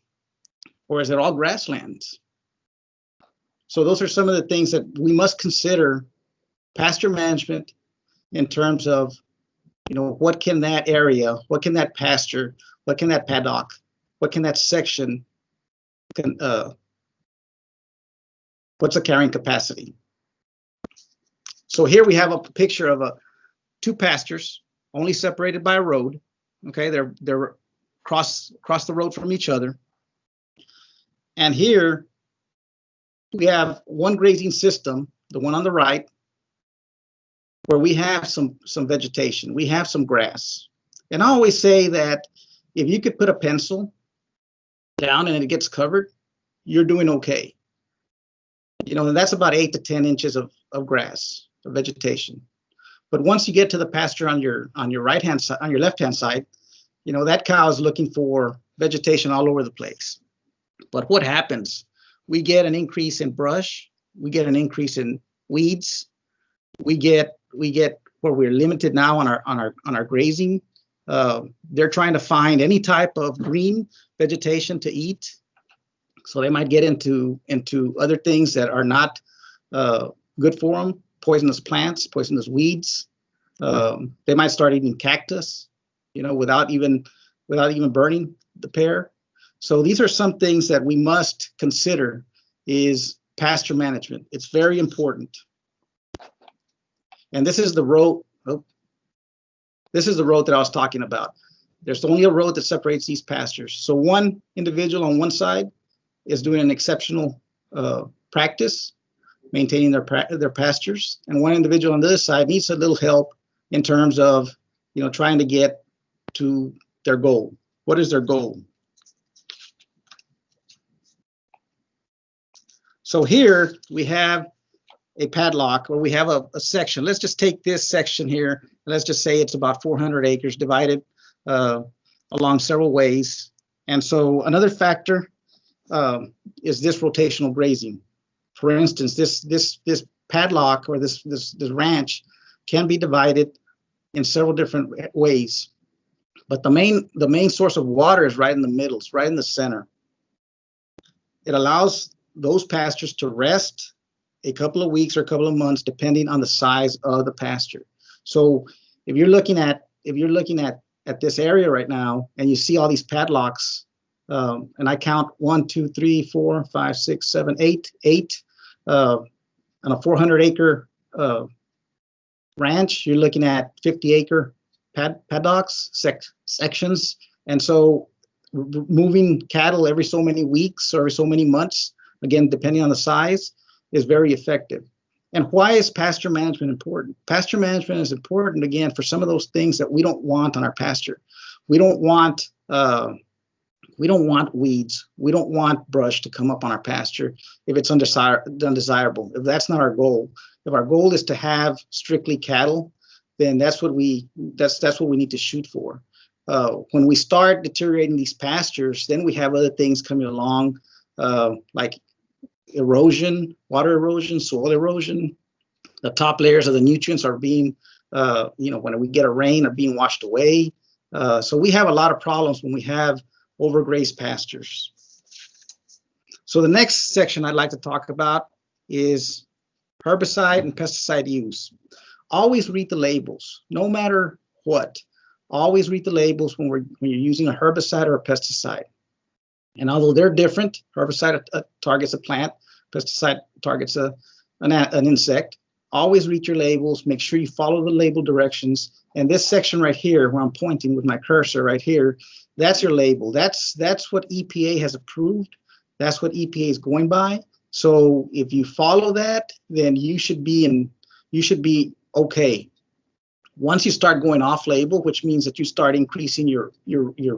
or is it all grasslands? So those are some of the things that we must consider pasture management in terms of, what can that area, what can that pasture, what can that paddock, what can that section, what's the carrying capacity? So here we have a picture of two pastures, only separated by a road. Okay, they're across the road from each other. And here we have one grazing system, the one on the right, where we have some vegetation, we have some grass. And I always say that if you could put a pencil down and it gets covered, you're doing okay. And that's about 8 to 10 inches of grass, of vegetation. But once you get to the pasture on your right hand side, on your left hand side, that cow is looking for vegetation all over the place. But what happens? We get an increase in brush, we get an increase in weeds, we get where we're limited now on our grazing. They're trying to find any type of green vegetation to eat. So they might get into other things that are not good for them, poisonous plants, poisonous weeds. They might start eating cactus, without even burning the pear. So these are some things that we must consider is pasture management. It's very important. And this is the road. This is the road that I was talking about. There's only a road that separates these pastures. So one individual on one side is doing an exceptional practice, maintaining their pastures, and one individual on the other side needs a little help in terms of, trying to get to their goal. What is their goal? So here we have a paddock, or we have a section. Let's just take this section here, and let's just say it's about 400 acres divided along several ways. And so another factor is this rotational grazing. For instance, this paddock or this ranch can be divided in several different ways. But the main source of water is right in the middle. It's right in the center. It allows those pastures to rest a couple of weeks or a couple of months, depending on the size of the pasture. So if you're looking at this area right now, and you see all these padlocks, and I count 1, 2, 3, 4, 5, 6, 7, 8 on a 400-acre ranch, you're looking at 50-acre paddocks, sections. And so moving cattle every so many weeks or every so many months, again, depending on the size, is very effective. And why is pasture management important? Pasture management is important, again, for some of those things that we don't want on our pasture. We don't want weeds. We don't want brush to come up on our pasture if it's undesirable. If that's not our goal. If our goal is to have strictly cattle, then that's what we need to shoot for. When we start deteriorating these pastures, then we have other things coming along, like erosion, water erosion, soil erosion. The top layers of the nutrients are being, when we get a rain, are being washed away. So we have a lot of problems when we have overgrazed pastures. So the next section I'd like to talk about is herbicide and pesticide use. Always read the labels, no matter what. Always read the labels when you're using a herbicide or a pesticide. And although they're different, herbicide targets a plant, pesticide targets an insect. Always read your labels. Make sure you follow the label directions. And this section right here, where I'm pointing with my cursor right here, that's your label. That's what EPA has approved. That's what EPA is going by. So if you follow that, then you should be okay. Once you start going off label, which means that you start increasing your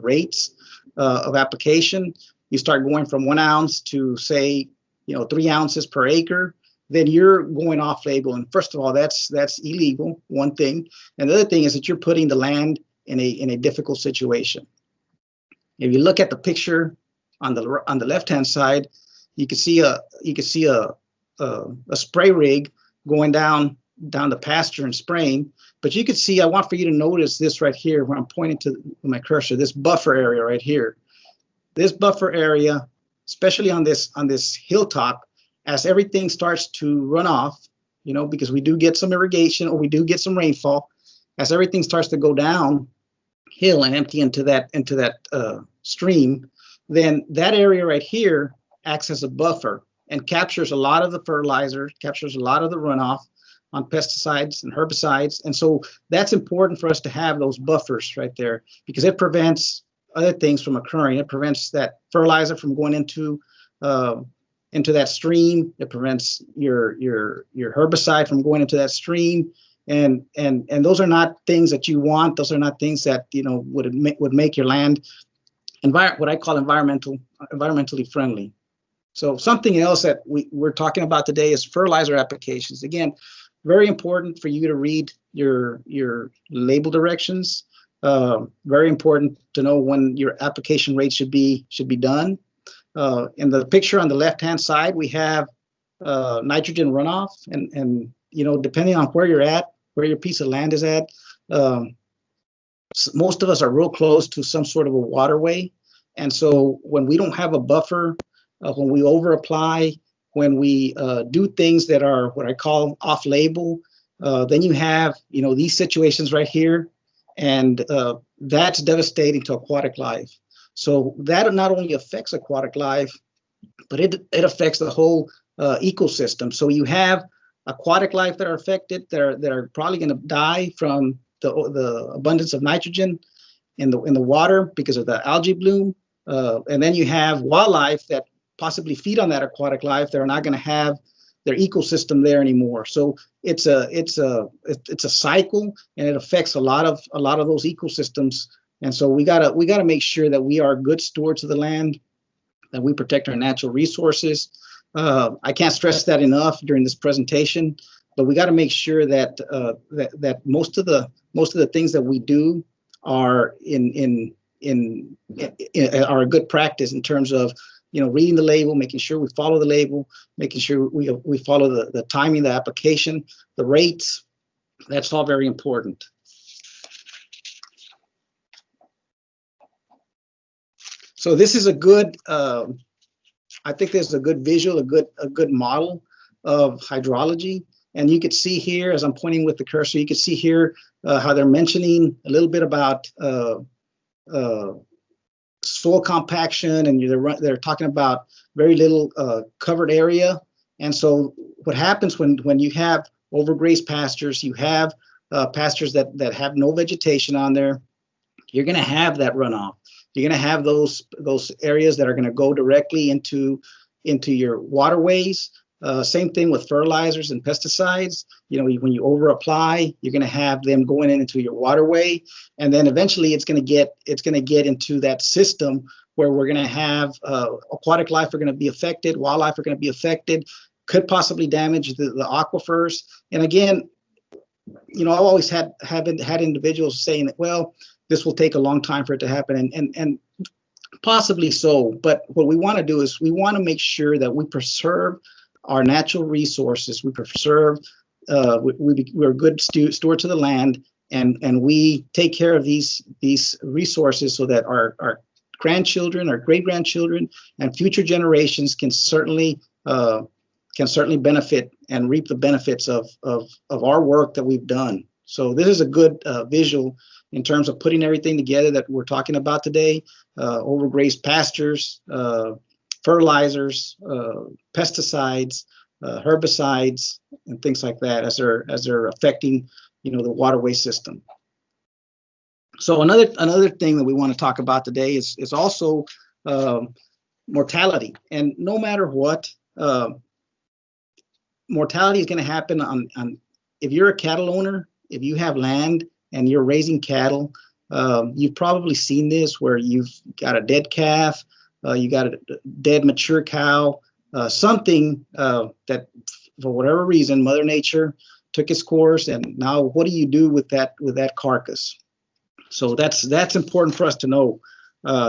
rates of application, you start going from 1 ounce to, say, 3 ounces per acre, then you're going off label. And first of all, that's illegal, one thing. And the other thing is that you're putting the land in a difficult situation. If you look at the picture on the left-hand side, you can see a spray rig going down the pasture and spraying. But you can see, I want for you to notice this right here where I'm pointing to my cursor, this buffer area right here. This buffer area, especially on this hilltop, as everything starts to run off, because we do get some irrigation or we do get some rainfall, as everything starts to go down hill and empty into that stream, then that area right here acts as a buffer and captures a lot of the fertilizer, captures a lot of the runoff on pesticides and herbicides. And so that's important for us to have those buffers right there, because it prevents other things from occurring. It prevents that fertilizer from going into that stream. It prevents your herbicide from going into that stream. And those are not things that you want. Those are not things that would make your land what I call environmentally friendly. So something else that we're talking about today is fertilizer applications. Again, very important for you to read your label directions. Very important to know when your application rate should be done. In the picture on the left-hand side, we have nitrogen runoff, and depending on where you're at, where your piece of land is at, most of us are real close to some sort of a waterway, and so when we don't have a buffer, when we over apply, when we do things that are what I call off-label, then you have these situations right here, and that's devastating to aquatic life. So that not only affects aquatic life, but it affects the whole ecosystem. So you have aquatic life that are affected, that are probably going to die from the abundance of nitrogen in the water because of the algae bloom, and then you have wildlife that possibly feed on that aquatic life. They're not going to have their ecosystem there anymore. So it's a cycle, and it affects a lot of those ecosystems. And so we gotta make sure that we are good stewards of the land, that we protect our natural resources. I can't stress that enough during this presentation, but we got to make sure that that most of the things that we do are are a good practice in terms of reading the label, making sure we follow the label, making sure we follow the timing, the application, the rates. That's all very important. So this is a good, I think this is a good visual, a good model of hydrology. And you could see here, as I'm pointing with the cursor, you can see here how they're mentioning a little bit about soil compaction, and they're talking about very little covered area. And so what happens when you have overgrazed pastures, you have pastures that have no vegetation on there, you're going to have that runoff. You're going to have those areas that are going to go directly into your waterways. Same thing with fertilizers and pesticides. When you over apply, you're going to have them going into your waterway, and then eventually it's going to get into that system where we're going to have aquatic life are going to be affected, wildlife are going to be affected, could possibly damage the aquifers. And again, I've always had individuals saying that, well, this will take a long time for it to happen, and possibly so. But what we want to do is we want to make sure that we preserve our natural resources. We preserve, we're good stewards of the land, and we take care of these resources so that our grandchildren, our great grandchildren, and future generations can certainly benefit and reap the benefits of our work that we've done. So this is a good visual in terms of putting everything together that we're talking about today: overgrazed pastures, fertilizers, pesticides, herbicides, and things like that as they're affecting the waterway system. So another thing that we want to talk about today is also mortality. And no matter what, mortality is going to happen on if you're a cattle owner, if you have land and you're raising cattle, you've probably seen this where you've got a dead calf, you got a dead mature cow, something that for whatever reason Mother Nature took its course, and now what do you do with that carcass? So that's important for us to know.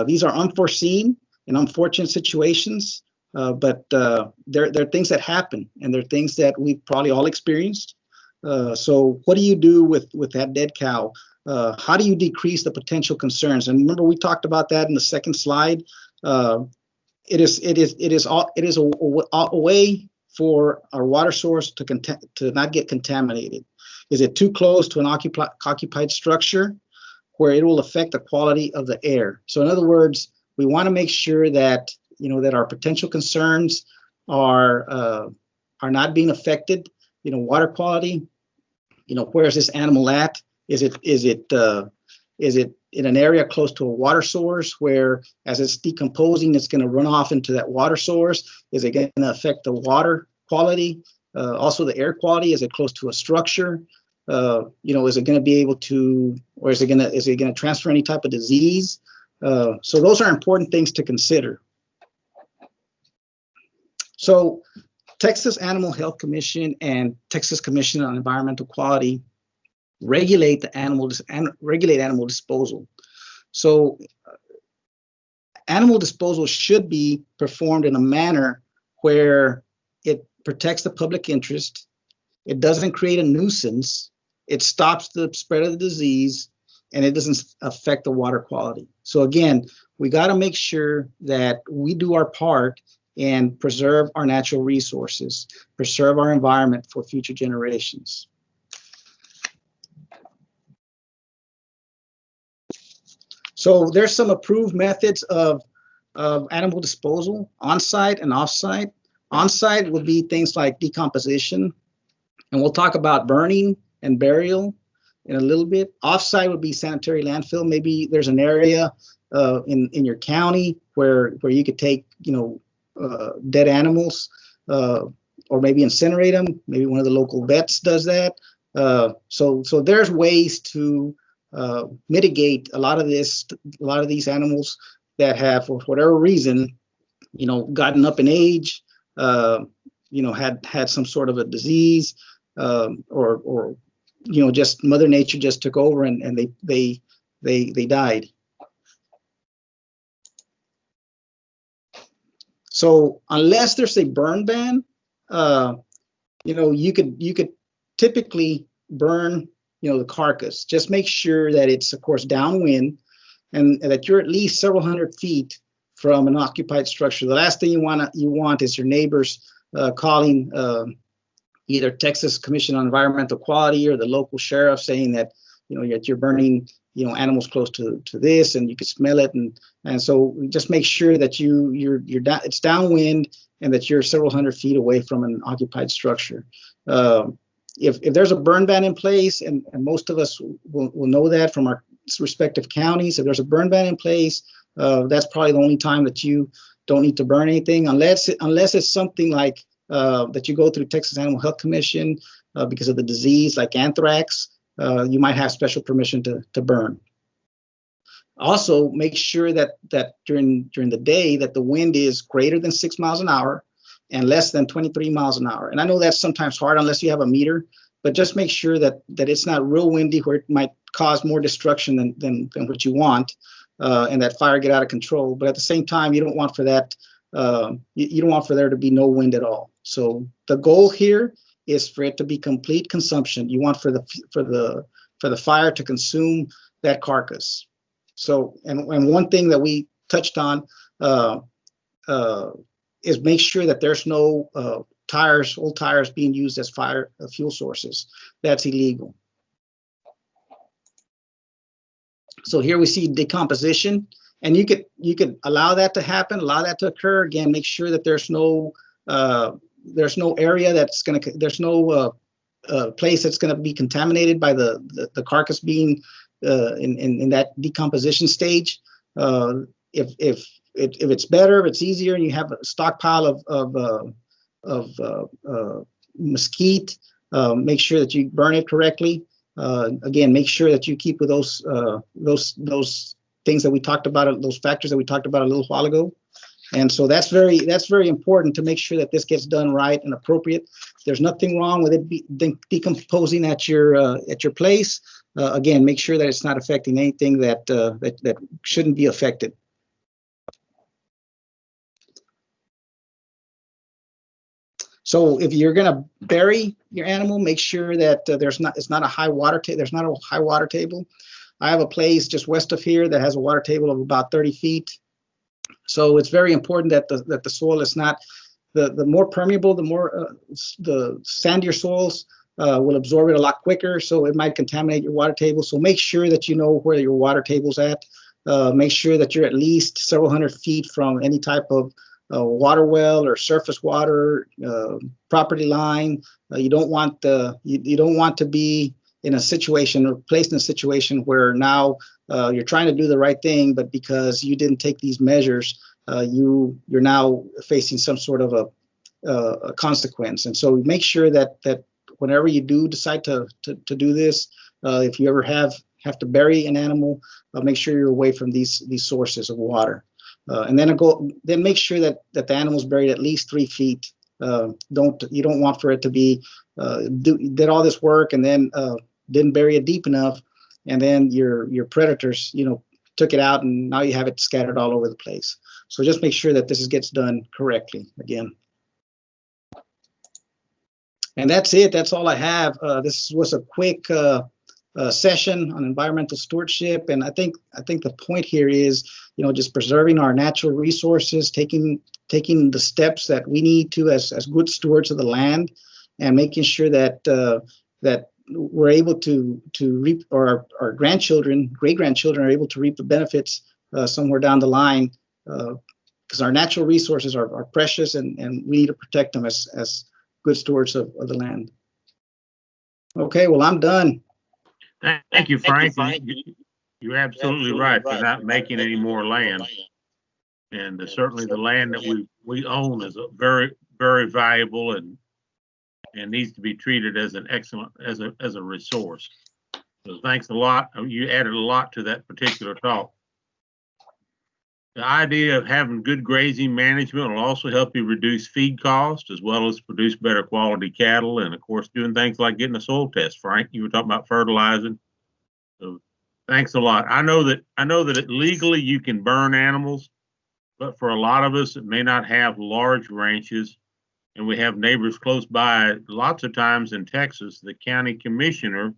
These are unforeseen and unfortunate situations, but they're things that happen, and they're things that we've probably all experienced. So what do you do with that dead cow? How do you decrease the potential concerns? And remember, we talked about that in the second slide. It is a way for our water source to not get contaminated. Is it too close to an occupied structure where it will affect the quality of the air? So in other words, we want to make sure that that our potential concerns are not being affected. Water quality. Where is this animal at? Is it in an area close to a water source where, as it's decomposing, it's going to run off into that water source? Is it going to affect the water quality? Also the air quality? Is it close to a structure? Is it going to be able to, or is it going to transfer any type of disease? So those are important things to consider. So Texas Animal Health Commission and Texas Commission on Environmental Quality regulate animal disposal. So animal disposal should be performed in a manner where it protects the public interest, it doesn't create a nuisance, it stops the spread of the disease, and it doesn't affect the water quality. So again, we got to make sure that we do our part and preserve our natural resources, preserve our environment for future generations. So there's some approved methods of animal disposal, on-site and off-site. On-site would be things like decomposition, and we'll talk about burning and burial in a little bit. Off-site would be sanitary landfill. Maybe there's an area in your county where you could take dead animals, or maybe incinerate them. Maybe one of the local vets does that. So there's ways to mitigate a lot of these animals that have, for whatever reason, gotten up in age, had some sort of a disease, or just Mother Nature just took over and they died. So unless there's a burn ban, you could typically burn the carcass. Just make sure that it's, of course, downwind, and that you're at least several hundred feet from an occupied structure. The last thing you want is your neighbors calling either Texas Commission on Environmental Quality or the local sheriff saying that you're burning animals close to this and you can smell it, and so just make sure that it's downwind and that you're several hundred feet away from an occupied structure. If there's a burn ban in place, and most of us will know that from our respective counties, if there's a burn ban in place, that's probably the only time that you don't need to burn anything, unless it's something like that you go through Texas Animal Health Commission because of the disease like anthrax. You might have special permission to burn. Also, make sure that during the day that the wind is greater than 6 miles an hour and less than 23 miles an hour. And I know that's sometimes hard unless you have a meter, but just make sure that it's not real windy where it might cause more destruction than what you want, and that fire get out of control. But at the same time, you don't want for that you don't want for there to be no wind at all. So the goal here is for it to be complete consumption. You want for the fire to consume that carcass. So, and one thing that we touched on is make sure that there's no old tires being used as fire fuel sources. That's illegal. So here we see decomposition, and you could allow that to happen, allow that to occur. Again, make sure that there's no area that's going to, there's no place that's going to be contaminated by the carcass being in that decomposition stage. If it's better, if it's easier, and you have a stockpile of mesquite, make sure that you burn it correctly. Again, make sure that you keep with those things that we talked about, those factors that we talked about a little while ago. And so that's very important to make sure that this gets done right and appropriate. There's nothing wrong with it decomposing at your place. Again, make sure that it's not affecting anything that shouldn't be affected. So if you're going to bury your animal, make sure that there's not a high water table. I have a place just west of here that has a water table of about 30 feet. So it's very important that the soil is not the more permeable, the more the sandier soils will absorb it a lot quicker. So it might contaminate your water table. So make sure that you know where your water table's at. Make sure that you're at least several hundred feet from any type of water well or surface water property line. You don't want to be in a situation or placed in a situation where now you're trying to do the right thing, but because you didn't take these measures, you're now facing some sort of a consequence. And so make sure that whenever you do decide to do this, if you ever have to bury an animal, make sure you're away from these sources of water. And then make sure that the animal's buried at least 3 feet. You don't want for it to be did all this work and then didn't bury it deep enough, and then your predators took it out and now you have it scattered all over the place. So just make sure that this gets done correctly again. And that's it. That's all I have. This was a quick session on environmental stewardship, and I think the point here is just preserving our natural resources, taking the steps that we need to as good stewards of the land, and making sure that we're able to reap, or our grandchildren, great grandchildren are able to reap the benefits somewhere down the line, because our natural resources are precious, and we need to protect them as good stewards of the land. Okay, well, I'm done. Thank you, Frank. You're absolutely right. They're not making any more land, and certainly the land that we own is very, very valuable and needs to be treated as an excellent as a resource. So thanks a lot. You added a lot to that particular talk. The idea of having good grazing management will also help you reduce feed costs as well as produce better quality cattle, and of course doing things like getting a soil test. Frank, you were talking about fertilizing. So thanks a lot. I know that legally you can burn animals, but for a lot of us it may not have large ranches, and we have neighbors close by. Lots of times in Texas, the county commissioner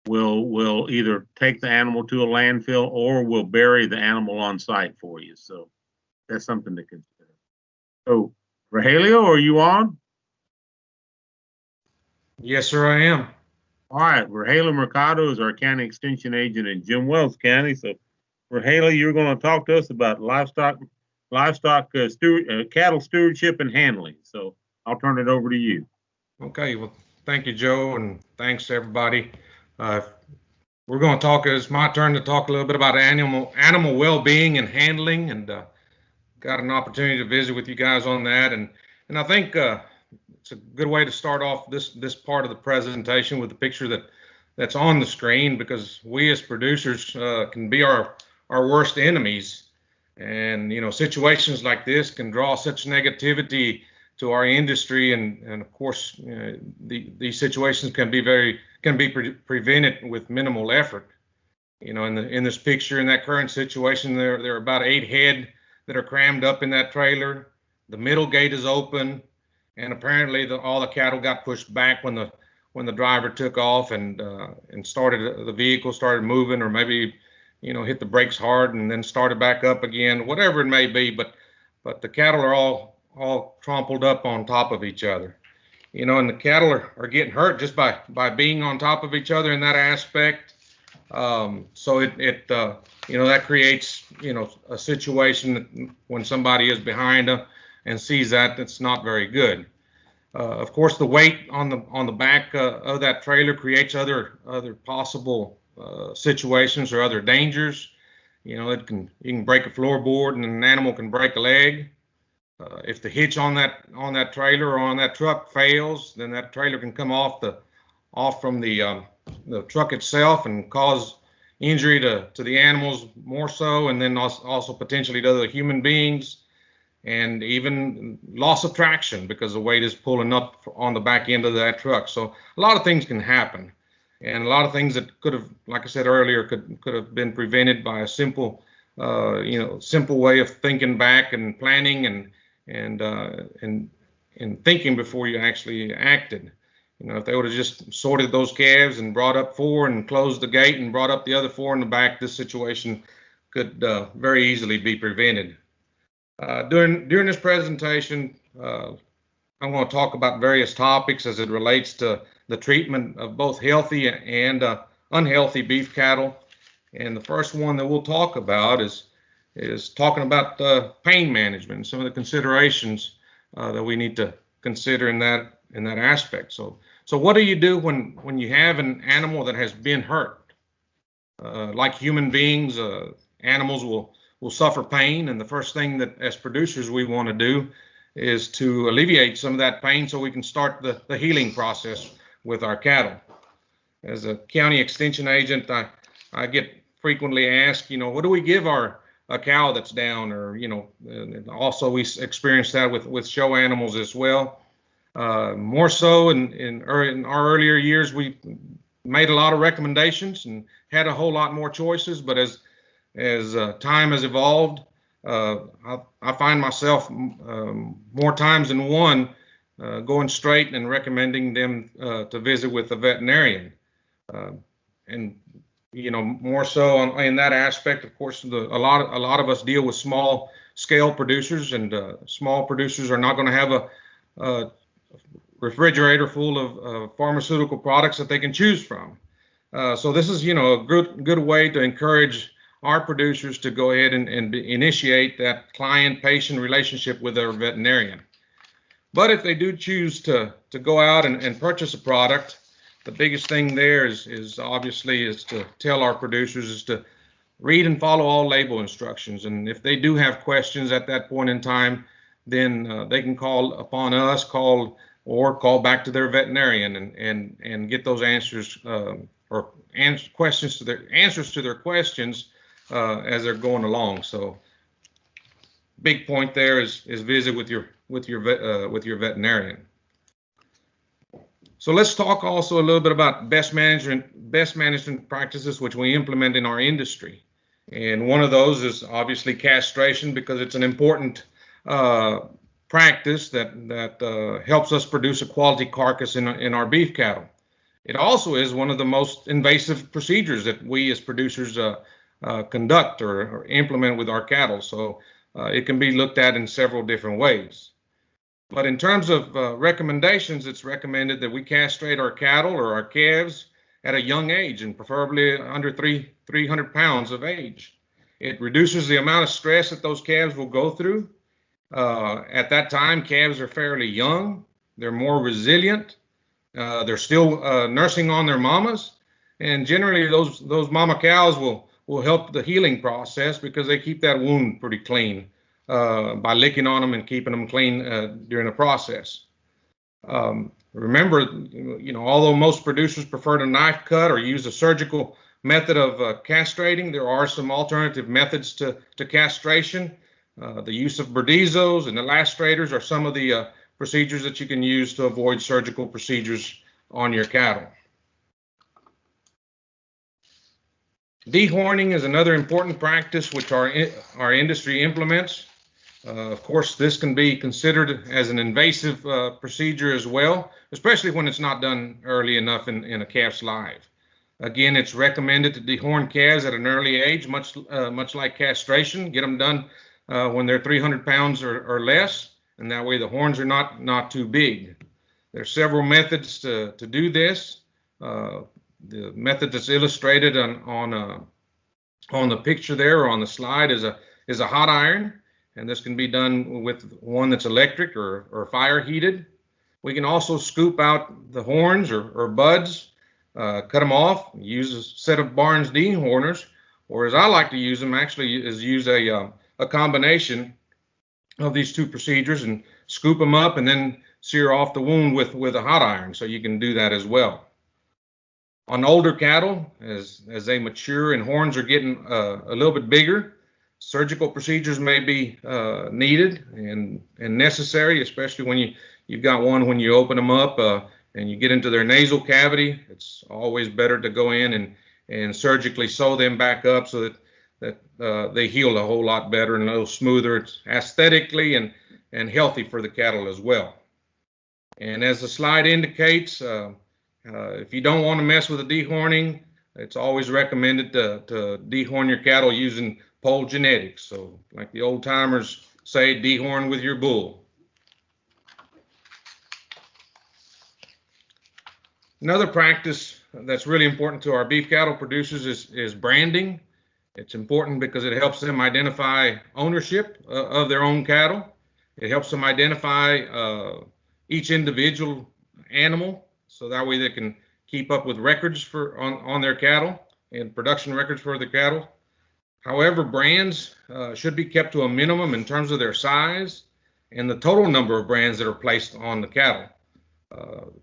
will either take the animal to a landfill or will bury the animal on site for you. So that's something to consider. So, Rogelio, are you on? Yes, sir, I am. All right, Rogelio Mercado is our county extension agent in Jim Wells County. So, Rogelio, you're going to talk to us about cattle stewardship and handling. So, I'll turn it over to you. Okay, well, thank you, Joe, and thanks to everybody. We're going to talk. It's my turn to talk a little bit about animal well-being and handling, and got an opportunity to visit with you guys on that. And I think it's a good way to start off this part of the presentation with the picture that's on the screen, because we as producers can be our worst enemies, and situations like this can draw such negativity to our industry, and of course these situations can be prevented with minimal effort. In this picture, in that current situation, there are about 8 head that are crammed up in that trailer. The middle gate is open, and apparently all the cattle got pushed back when the driver took off and the vehicle started moving, or maybe hit the brakes hard and then started back up again, whatever it may be. But the cattle are all trampled up on top of each other, and the cattle are getting hurt just by being on top of each other in that aspect. So that creates a situation that when somebody is behind them and sees that's not very good. Of course, the weight on the back of that trailer creates other possible situations or other dangers. You can break a floorboard, and an animal can break a leg. If the hitch on that trailer or on that truck fails, then that trailer can come off from the truck itself and cause injury to the animals more so, and then also potentially to other human beings, and even loss of traction because the weight is pulling up on the back end of that truck. So a lot of things can happen, and a lot of things that could have, like I said earlier, could have been prevented by a simple way of thinking back and planning and thinking before you actually acted. If they would have just sorted those calves and brought up 4 and closed the gate and brought up the other 4 in the back, this situation could very easily be prevented. During this presentation, I'm going to talk about various topics as it relates to the treatment of both healthy and unhealthy beef cattle. And the first one that we'll talk about is talking about pain management and some of the considerations that we need to consider in that aspect. So what do you do when you have an animal that has been hurt? Like human beings, animals will suffer pain, and the first thing that as producers we want to do is to alleviate some of that pain so we can start the healing process with our cattle. As a county extension agent, I get frequently asked, what do we give a cow that's down, or also we experience that with show animals as well. More so in our earlier years, we made a lot of recommendations and had a whole lot more choices. But as time has evolved, I find myself more times than one going straight and recommending them to visit with a veterinarian. And more so in that aspect, of course, a lot of us deal with small scale producers, and small producers are not going to have a refrigerator full of pharmaceutical products that they can choose from. So this is, a good way to encourage our producers to go ahead and initiate that client-patient relationship with their veterinarian. But if they do choose to go out and purchase a product, the biggest thing there is obviously to tell our producers is to read and follow all label instructions. And if they do have questions at that point in time, then they can call upon us, call back to their veterinarian and get those answers or answers to their questions as they're going along. So big point there is visit with your veterinarian. So let's talk also a little bit about best management practices which we implement in our industry. And one of those is obviously castration, because it's an important practice that helps us produce a quality carcass in our beef cattle. It also is one of the most invasive procedures that we as producers conduct or implement with our cattle. So it can be looked at in several different ways. But in terms of recommendations, it's recommended that we castrate our cattle or our calves at a young age, and preferably under 300 pounds of age. It reduces the amount of stress that those calves will go through. At that time, calves are fairly young. They're more resilient. They're still nursing on their mamas. And generally, those mama cows will help the healing process because they keep that wound pretty clean by licking on them and keeping them clean during the process. Remember, although most producers prefer to knife cut or use a surgical method of castrating, there are some alternative methods to castration. The use of burdizos and elastrators are some of the procedures that you can use to avoid surgical procedures on your cattle. Dehorning is another important practice which our industry implements. Of course, this can be considered as an invasive procedure as well, especially when it's not done early enough in a calf's life. Again, it's recommended to dehorn calves at an early age, much like castration. Get them done when they're 300 pounds or less, and that way the horns are not too big. There's several methods to do this. The method that's illustrated on the picture there or on the slide is a hot iron, and this can be done with one that's electric or fire heated. We can also scoop out the horns or buds, cut them off, use a set of Barnes dehorners, or as I like to use them actually is use a combination of these two procedures and scoop them up and then sear off the wound with a hot iron, so you can do that as well. On older cattle, as they mature and horns are getting a little bit bigger, surgical procedures may be needed and necessary, especially when you've got one when you open them up and you get into their nasal cavity. It's always better to go in and surgically sew them back up so that they heal a whole lot better and a little smoother. It's aesthetically and healthy for the cattle as well. And as the slide indicates, if you don't want to mess with the dehorning, it's always recommended to dehorn your cattle using poll genetics. So like the old timers say, dehorn with your bull. Another practice that's really important to our beef cattle producers is branding. It's important because it helps them identify ownership of their own cattle. It helps them identify each individual animal, so that way they can keep up with records on their cattle and production records for the cattle. However, brands should be kept to a minimum in terms of their size and the total number of brands that are placed on the cattle.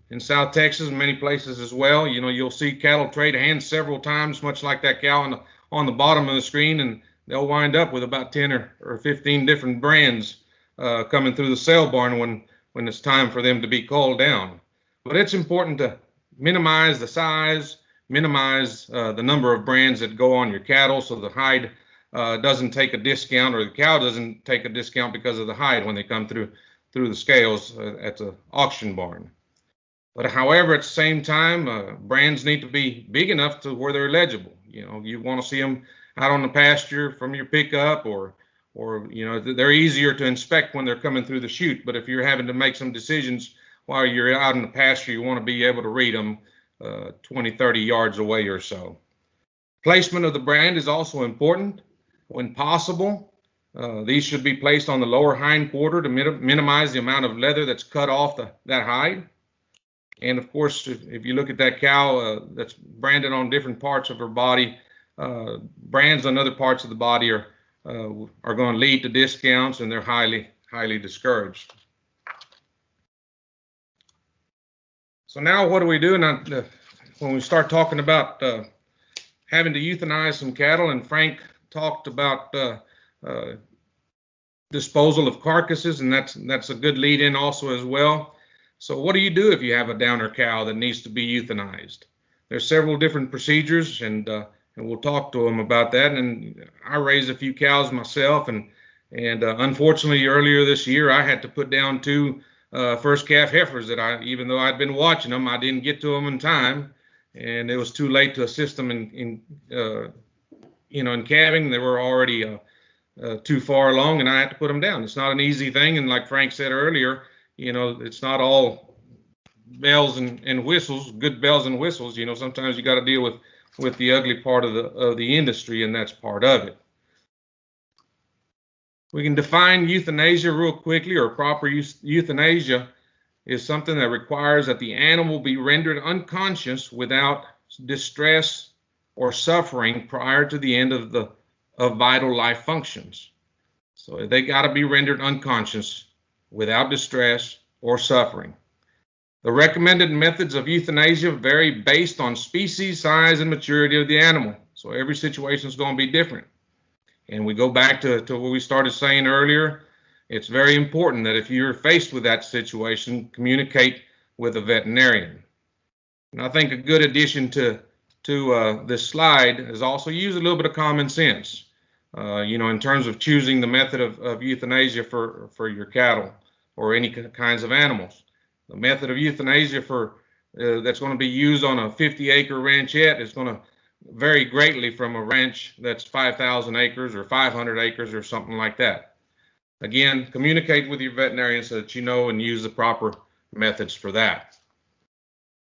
In South Texas and many places as well, you'll see cattle trade hands several times, much like that cow on the bottom of the screen, and they'll wind up with about 10 or 15 different brands coming through the sale barn when it's time for them to be called down. But it's important to minimize the size, minimize the number of brands that go on your cattle, so the hide doesn't take a discount, or the cow doesn't take a discount because of the hide when they come through the scales at the auction barn. But however, at the same time, brands need to be big enough to where they're legible. You want to see them out on the pasture from your pickup, or they're easier to inspect when they're coming through the chute. But if you're having to make some decisions while you're out in the pasture, you want to be able to read them 20, 30 yards away or so. Placement of the brand is also important. When possible, these should be placed on the lower hind quarter to minimize the amount of leather that's cut off that hide. And of course, if you look at that cow that's branded on different parts of her body, brands on other parts of the body are going to lead to discounts, and they're highly, highly discouraged. So now what do we do when we start talking about having to euthanize some cattle? And Frank talked about disposal of carcasses, and that's a good lead in also as well. So what do you do if you have a downer cow that needs to be euthanized? There's several different procedures, and we'll talk to them about that. And I raised a few cows myself, and unfortunately earlier this year I had to put down two first calf heifers that even though I'd been watching them, I didn't get to them in time, and it was too late to assist them in calving. They were already too far along, and I had to put them down. It's not an easy thing, and like Frank said earlier, it's not all bells and whistles, good bells and whistles. Sometimes you got to deal with the ugly part of the industry, and that's part of it. We can define euthanasia real quickly, or proper euthanasia is something that requires that the animal be rendered unconscious without distress or suffering prior to the end of vital life functions. So they got to be rendered unconscious without distress or suffering. The recommended methods of euthanasia vary based on species, size, and maturity of the animal. So every situation is going to be different. And we go back to what we started saying earlier. It's very important that if you're faced with that situation, communicate with a veterinarian. And I think a good addition to this slide is also use a little bit of common sense, in terms of choosing the method of euthanasia for your cattle or any kinds of animals. The method of euthanasia that's going to be used on a 50-acre ranchette is going to vary greatly from a ranch that's 5,000 acres or 500 acres or something like that. Again, communicate with your veterinarian so that you know and use the proper methods for that.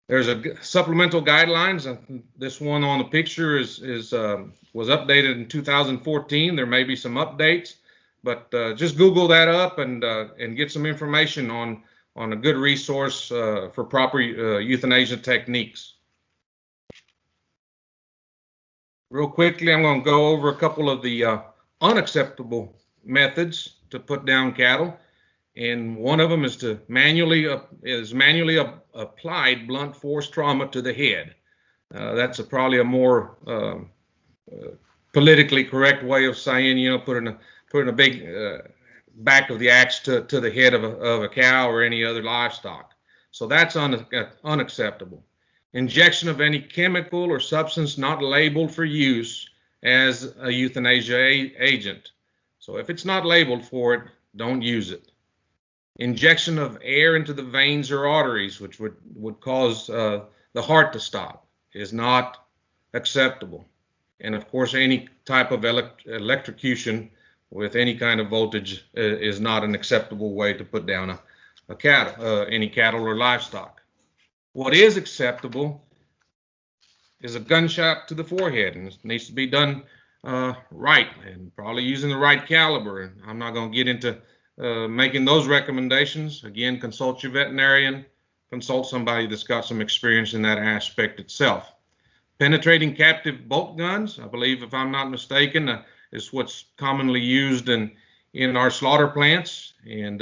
There's a supplemental guidelines. This one on the picture was updated in 2014. There may be some updates, but just Google that up and get some information on a good resource for proper euthanasia techniques. Real quickly, I'm going to go over a couple of the unacceptable methods to put down cattle, and one of them is to manually applied blunt force trauma to the head. That's probably a more politically correct way of saying, putting a big back of the axe to the head of a cow or any other livestock. So that's unacceptable. Injection of any chemical or substance not labeled for use as a euthanasia agent. So if it's not labeled for it, don't use it. Injection of air into the veins or arteries, which would cause the heart to stop, is not acceptable. And of course, any type of electrocution with any kind of voltage is not an acceptable way to put down any cattle or livestock. What is acceptable is a gunshot to the forehead, and it needs to be done right, and probably using the right caliber. And I'm not going to get into making those recommendations. Again, consult your veterinarian, consult somebody that's got some experience in that aspect itself. Penetrating captive bolt guns, I believe, if I'm not mistaken, is what's commonly used in our slaughter plants, and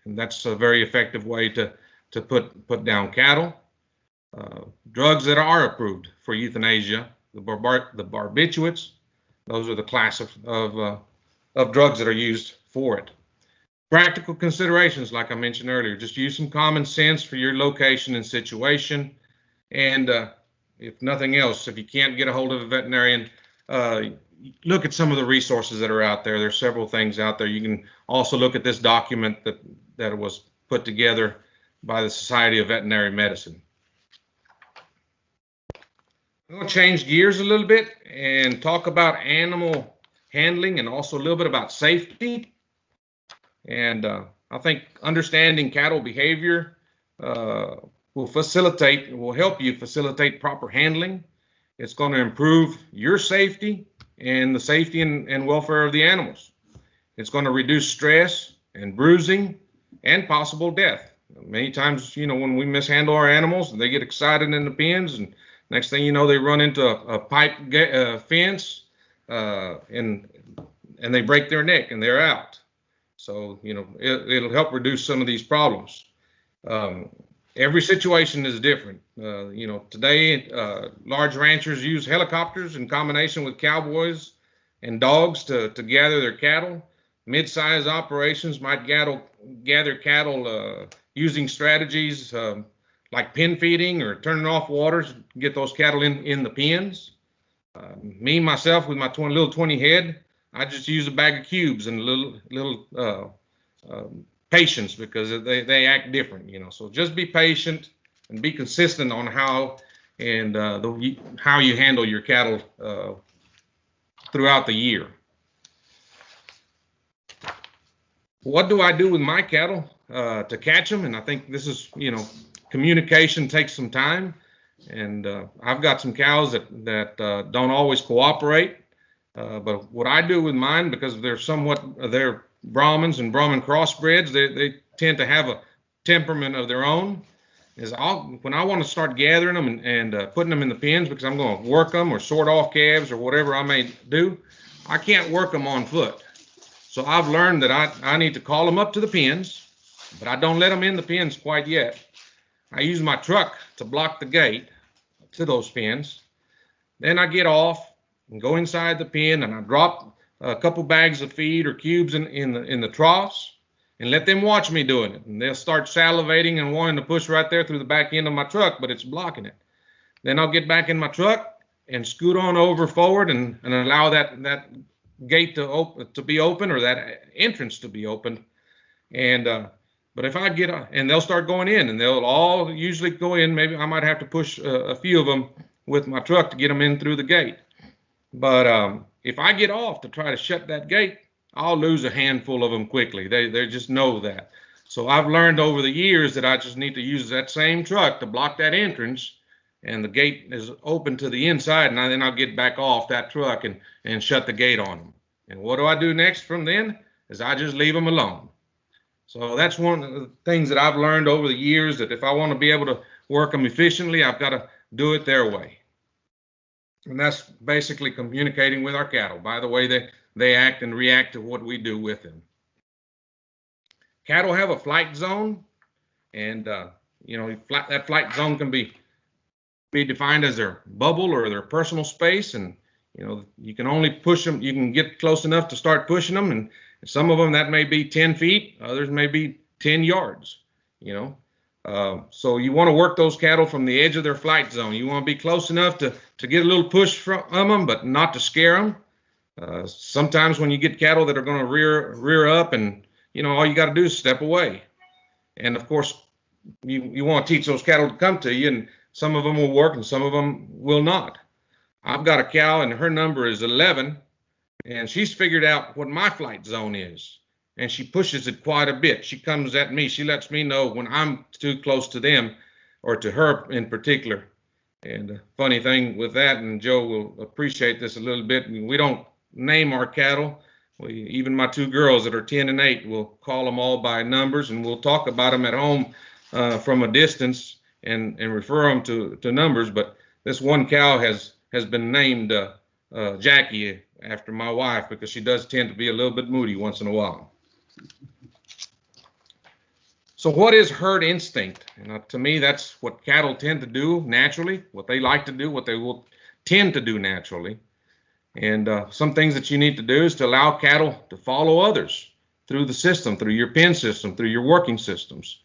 that's a very effective way to put down cattle. Drugs that are approved for euthanasia, the barbiturates, those are the class of drugs that are used for it. Practical considerations, like I mentioned earlier, just use some common sense for your location and situation. And if nothing else, if you can't get a hold of a veterinarian, look at some of the resources that are out there. There's several things out there. You can also look at this document that was put together by the Society of Veterinary Medicine. I'm going to change gears a little bit and talk about animal handling and also a little bit about safety. And I think understanding cattle behavior will help you facilitate proper handling. It's going to improve your safety and the safety and welfare of the animals. It's going to reduce stress and bruising and possible death. Many times, when we mishandle our animals, they get excited in the pens, and next thing you know, they run into a pipe fence and they break their neck and they're out. So, it'll help reduce some of these problems. Every situation is different. Today, large ranchers use helicopters in combination with cowboys and dogs to gather their cattle. Mid-size operations might gather cattle using strategies like pen feeding or turning off waters to get those cattle in the pens. Myself, with my little 20 head, I just use a bag of cubes and a little patience, because they act different, So just be patient and be consistent on how you handle your cattle throughout the year. what do I do with my cattle to catch them? And I think this is, communication takes some time. And I've got some cows that don't always cooperate. But what I do with mine, because they're Brahmins and Brahmin crossbreds, they tend to have a temperament of their own, is when I want to start gathering them and putting them in the pens because I'm going to work them or sort off calves or whatever I may do, I can't work them on foot. So I've learned that I need to call them up to the pens, but I don't let them in the pens quite yet. I use my truck to block the gate to those pens. Then I get off and go inside the pen and I drop a couple bags of feed or cubes in the troughs and let them watch me doing it. And they'll start salivating and wanting to push right there through the back end of my truck, but it's blocking it. Then I'll get back in my truck and scoot on over forward and allow that gate to be open, or that entrance to be open. And but if I get and they'll start going in, and they'll all usually go in. Maybe I might have to push a few of them with my truck to get them in through the gate. But if I get off to try to shut that gate, I'll lose a handful of them quickly. They just know that. So I've learned over the years that I just need to use that same truck to block that entrance, and the gate is open to the inside, and then I'll get back off that truck and shut the gate on them. And what do I do next from then? Is I just leave them alone. So that's one of the things that I've learned over the years, that if I want to be able to work them efficiently, I've got to do it their way. And that's basically communicating with our cattle by the way they act and react to what we do with them. Cattle have a flight zone, and that flight zone can be defined as their bubble or their personal space, and you can only push them. You can get close enough to start pushing them, and some of them that may be 10 feet, others may be 10 yards. So you want to work those cattle from the edge of their flight zone. You want to be close enough to get a little push from them, but not to scare them. Sometimes when you get cattle that are going to rear up, and all you got to do is step away. And of course, you want to teach those cattle to come to you, and some of them will work and some of them will not. I've got a cow and her number is 11, and she's figured out what my flight zone is, and she pushes it quite a bit. She comes at me. She lets me know when I'm too close to them, or to her in particular. And the funny thing with that, and Joe will appreciate this a little bit, we don't name our cattle. Even my two girls that are 10 and 8, we'll call them all by numbers, and we'll talk about them at home from a distance and refer them to numbers. But this one cow has been named Jackie after my wife, because she does tend to be a little bit moody once in a while. So what is herd instinct? To me, that's what cattle tend to do naturally, what they like to do, what they will tend to do naturally. And some things that you need to do is to allow cattle to follow others through the system, through your pen system, through your working systems.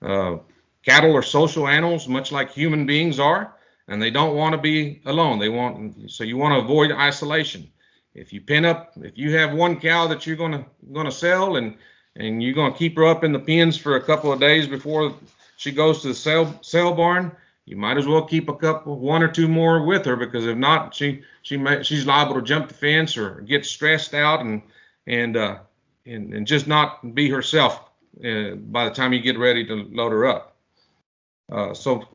Cattle are social animals, much like human beings are, and they don't want to be alone. So you want to avoid isolation. If you have one cow that you're going to sell, and you're going to keep her up in the pens for a couple of days before she goes to the sale barn, you might as well keep one or two more with her, because if not, she's liable to jump the fence or get stressed out and just not be herself by the time you get ready to load her up. So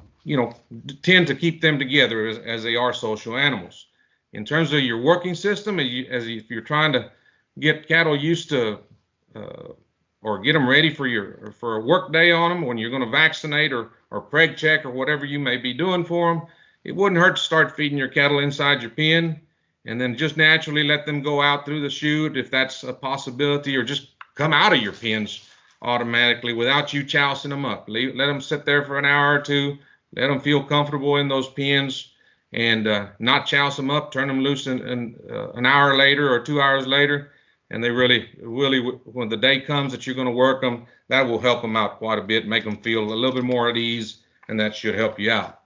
tend to keep them together as they are social animals. In terms of your working system, if you're trying to get cattle used to or get them ready for a work day on them, when you're going to vaccinate or preg check or whatever you may be doing for them, it wouldn't hurt to start feeding your cattle inside your pen, and then just naturally let them go out through the chute if that's a possibility, or just come out of your pens automatically without you chousing them up. Let them sit there for an hour or two, let them feel comfortable in those pens, and not chouse them up, turn them loose an hour later or 2 hours later. And they really, when the day comes that you're going to work them, that will help them out quite a bit, make them feel a little bit more at ease, and that should help you out.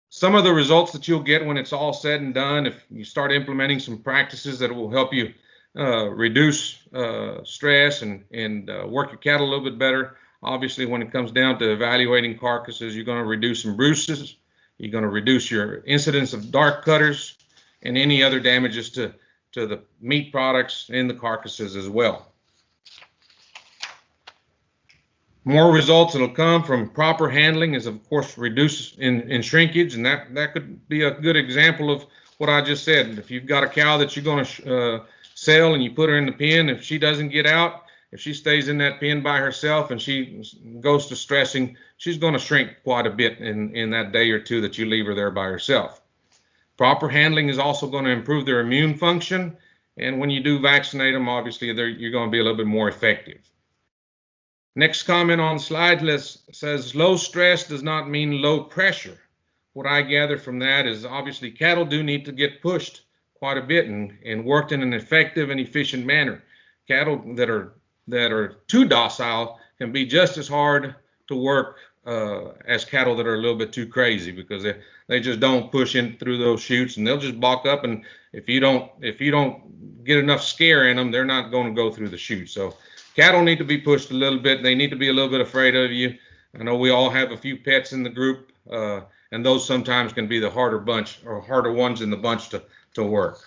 Some of the results that you'll get when it's all said and done, if you start implementing some practices that will help you reduce stress and work your cattle a little bit better. Obviously, when it comes down to evaluating carcasses, you're going to reduce some bruises. You're going to reduce your incidence of dark cutters and any other damages to the meat products in the carcasses as well. more results that'll come from proper handling is, of course, reduce in shrinkage, and that could be a good example of what I just said. If you've got a cow that you're going to sell and you put her in the pen, if she doesn't get out, if she stays in that pen by herself and she goes to stressing, she's going to shrink quite a bit in that day or two that you leave her there by herself. Proper handling is also going to improve their immune function, and when you do vaccinate them, obviously you're going to be a little bit more effective. Next comment on the slide list says low stress does not mean low pressure. What I gather from that is obviously cattle do need to get pushed quite a bit and worked in an effective and efficient manner. Cattle that are too docile can be just as hard to work as cattle that are a little bit too crazy, because they just don't push in through those chutes, and they'll just balk up, and if you don't get enough scare in them, they're not going to go through the chute. So cattle need to be pushed a little bit. They need to be a little bit afraid of you. I know we all have a few pets in the group, and those sometimes can be the harder ones in the bunch to work.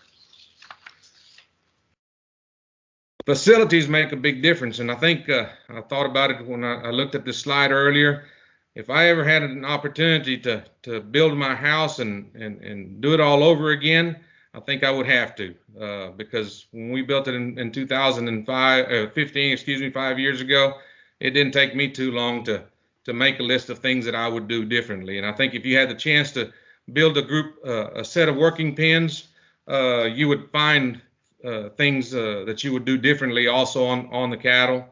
Facilities make a big difference, and I think I thought about it when I looked at this slide earlier. If I ever had an opportunity to build my house and do it all over again, I think I would have to, because when we built it in 2015, 5 years ago, it didn't take me too long to make a list of things that I would do differently. And I think if you had the chance to build a set of working pens, you would find things that you would do differently also on the cattle,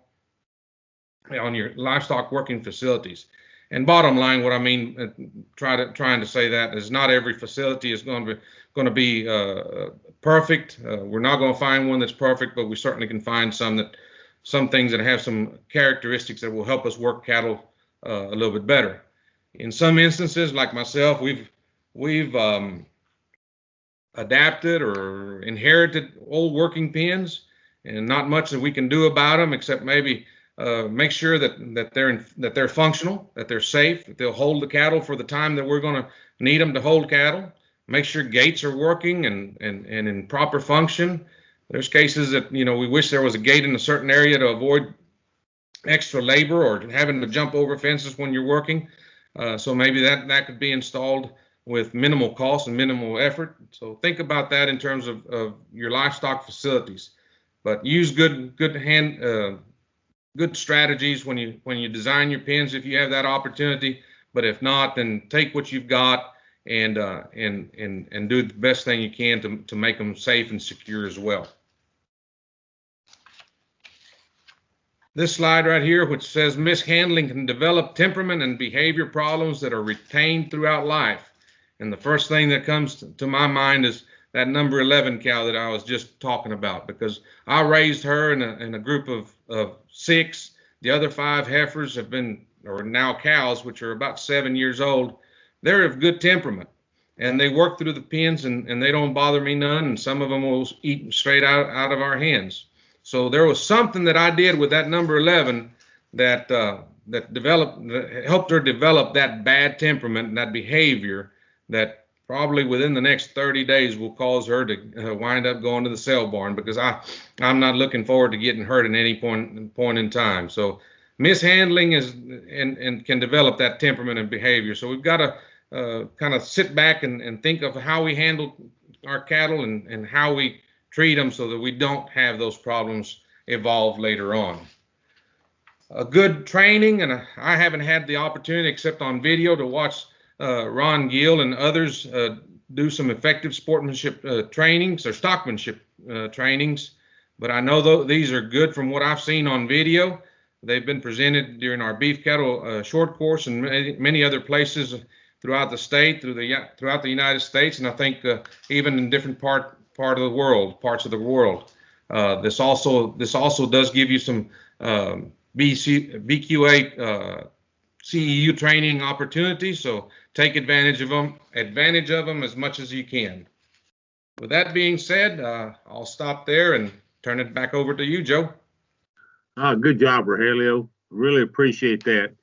on your livestock working facilities. And bottom line, what I mean, trying to say that is not every facility is going to be perfect. We're not going to find one that's perfect, but we certainly can find some things that have some characteristics that will help us work cattle a little bit better. In some instances, like myself, we've adapted or inherited old working pens, and not much that we can do about them except maybe make sure that they're functional, that they're safe, that they'll hold the cattle for the time that we're going to need them to hold cattle. Make sure gates are working and in proper function. There's cases that we wish there was a gate in a certain area to avoid extra labor or having to jump over fences when you're working. So maybe that could be installed with minimal cost and minimal effort. So think about that in terms of your livestock facilities. But use good strategies when you design your pens if you have that opportunity. But if not, then take what you've got and do the best thing you can to make them safe and secure as well. This slide right here, which says mishandling can develop temperament and behavior problems that are retained throughout life. And the first thing that comes to my mind is that number 11 cow that I was just talking about, because I raised her in a group of 6. The other 5 heifers are now cows, which are about 7 years old. They're of good temperament, and they work through the pens, and they don't bother me none, and some of them will eat straight out of our hands. So there was something that I did with that number 11 that helped her develop that bad temperament and that behavior that probably within the next 30 days will cause her to wind up going to the sale barn, because I'm not looking forward to getting hurt at any point in time. So mishandling and can develop that temperament and behavior. So we've got to kind of sit back and think of how we handle our cattle and how we treat them so that we don't have those problems evolve later on. A good training, and I haven't had the opportunity except on video to watch Ron Gill and others do some effective sportsmanship trainings or stockmanship trainings, but I know these are good from what I've seen on video. They've been presented during our beef cattle short course and many other places throughout the state, throughout the United States, and I think even in different parts of the world. This also does give you some BQA CEU training opportunities, so take advantage of them as much as you can. With that being said, I'll stop there and turn it back over to you, Joe. Good job, Rogelio. Really appreciate that.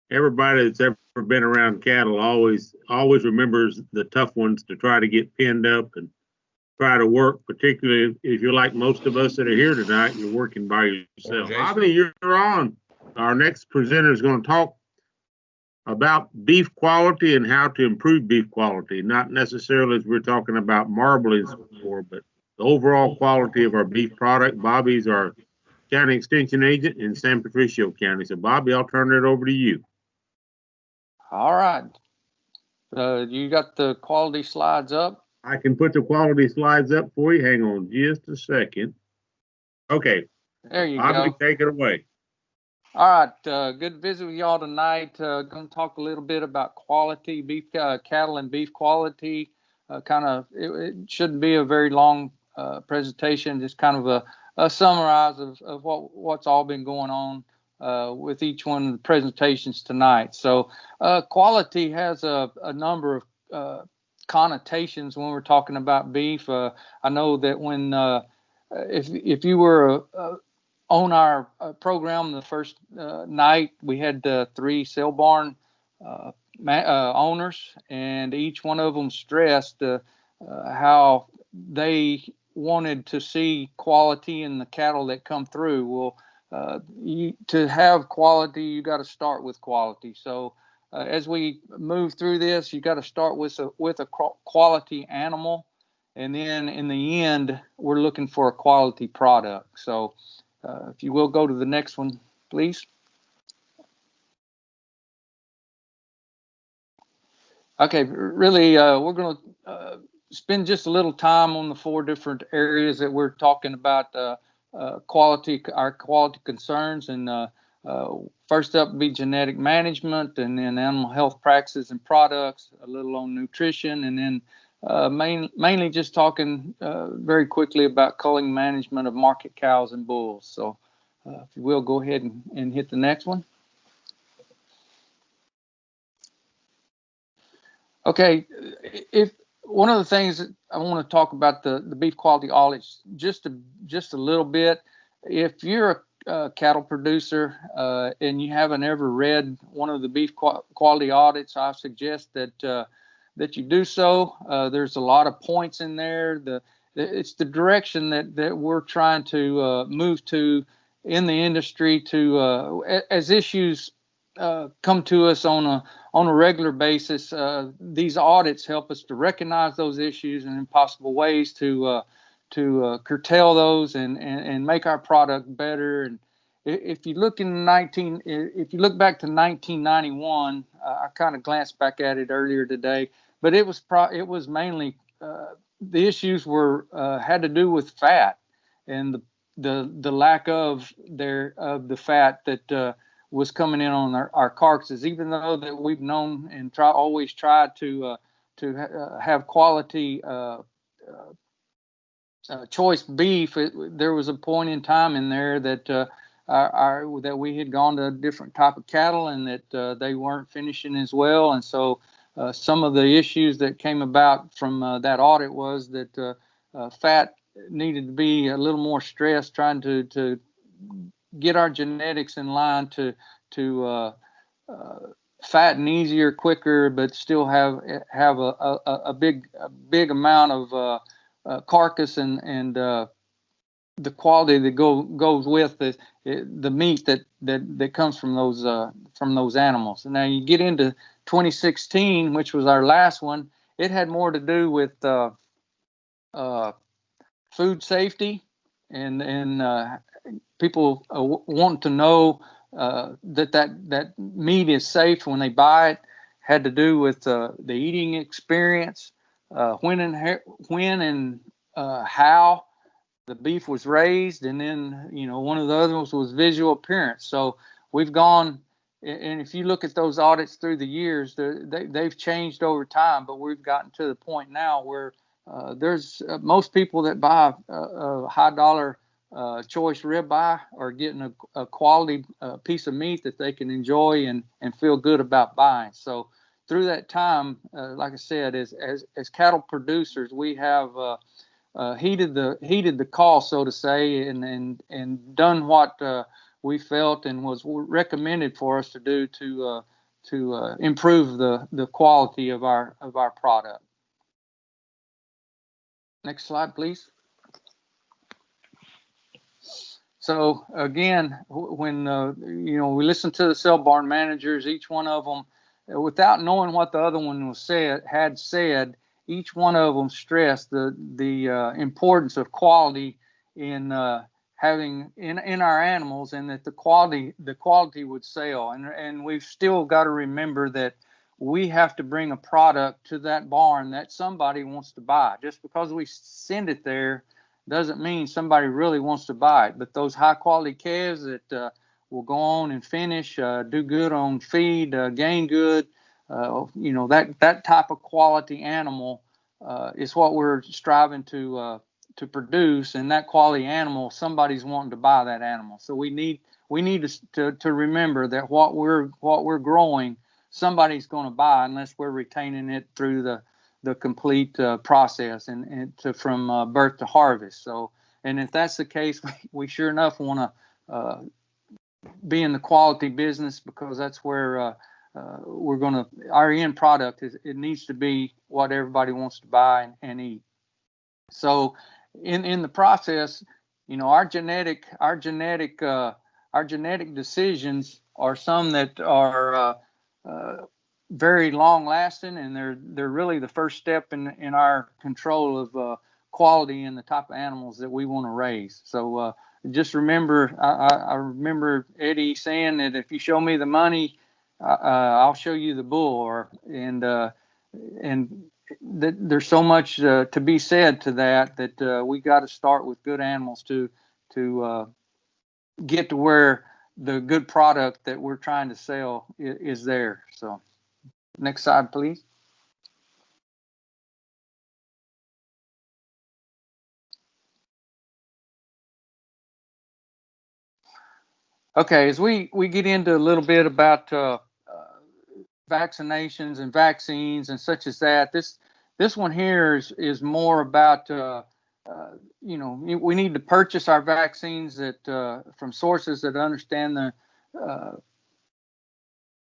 Everybody that's ever been around cattle always remembers the tough ones to try to get pinned up and try to work, particularly if you're like most of us that are here tonight, you're working by yourself. Bobby, you're on. our next presenter is going to talk about beef quality and how to improve beef quality, not necessarily as we're talking about marblings before, but the overall quality of our beef product. Bobby's our county extension agent in San Patricio County. So Bobby, I'll turn it over to you. All right. You got the quality slides up? I can put the quality slides up for you. Hang on just a second. Okay. There you Bobby, go. take it away. All right. Good to visit with y'all tonight. Going to talk a little bit about quality, beef cattle and beef quality. It shouldn't be a very long presentation, just kind of a summarize of what's all been going on with each one of the presentations tonight. So quality has a number of connotations when we're talking about beef. I know that when if you were on our program the first night, we had 3 sale barn owners, and each one of them stressed how they wanted to see quality in the cattle that come through. Well, to have quality, you got to start with quality. So as we move through this, you got to start with a quality animal, and then in the end, we're looking for a quality product. So if you will go to the next one, please. Okay, really, we're going to spend just a little time on the 4 different areas that we're talking about quality, our quality concerns. And first up would be genetic management, and then animal health practices and products, a little on nutrition, and then mainly just talking very quickly about culling management of market cows and bulls. So if you will, go ahead and hit the next one. Okay, if one of the things that I want to talk about the beef quality audits just a little bit. If you're a cattle producer and you haven't ever read one of the beef quality audits, I suggest that you do so. There's a lot of points in there. It's the direction that we're trying to move to in the industry to as issues come to us on a regular basis. These audits help us to recognize those issues and in possible ways to curtail those and make our product better. And if you look if you look back to 1991, I kind of glanced back at it earlier today, but it was mainly the issues had to do with fat and the lack of the fat that was coming in on our carcasses. Even though that we've known and always tried to have quality choice beef, there was a point in time in there that that we had gone to a different type of cattle and that they weren't finishing as well. And so some of the issues that came about from that audit was that fat needed to be a little more stressed, trying to get our genetics in line to fatten easier, quicker, but still have a big amount of carcass and the quality that goes with the meat that comes from those animals. And now you get into 2016, which was our last one. It had more to do with food safety and people want to know that meat is safe when they buy it. Had to do with the eating experience, when and how the beef was raised, and then one of the others was visual appearance. So we've gone, and if you look at those audits through the years, they've changed over time, but we've gotten to the point now where there's most people that buy a high dollar choice ribeye are getting a quality piece of meat that they can enjoy and feel good about buying. So through that time, like I said, as cattle producers, we have heeded the call, so to say, and done what we felt and was recommended for us to do to improve the quality of our product. Next slide, please. So again, when we listen to the cell barn managers, each one of them, without knowing what the other one had said, each one of them stressed the importance of quality in having in our animals, and that the quality would sell. And we've still got to remember that we have to bring a product to that barn that somebody wants to buy. Just because we send it there doesn't mean somebody really wants to buy it. But those high quality calves that will go on and finish, do good on feed, gain good, that type of quality animal is what we're striving to produce. And that quality animal, somebody's wanting to buy that animal. So we need to remember that what we're growing, somebody's going to buy, unless we're retaining it through the complete process and from birth to harvest. So, and if that's the case, we sure enough want to be in the quality business, because that's where our end product it needs to be what everybody wants to buy and eat. So in the process, our genetic decisions are some that are very long lasting, and they're really the first step in our control of quality and the type of animals that we want to raise. So just remember, I remember Eddie saying that if you show me the money, I'll show you the bull. And there's so much to be said to that we got to start with good animals to get to where the good product that we're trying to sell is there. So next slide, please. Okay, as we get into a little bit about vaccinations and vaccines and such as that, this one here is more about we need to purchase our vaccines from sources that understand the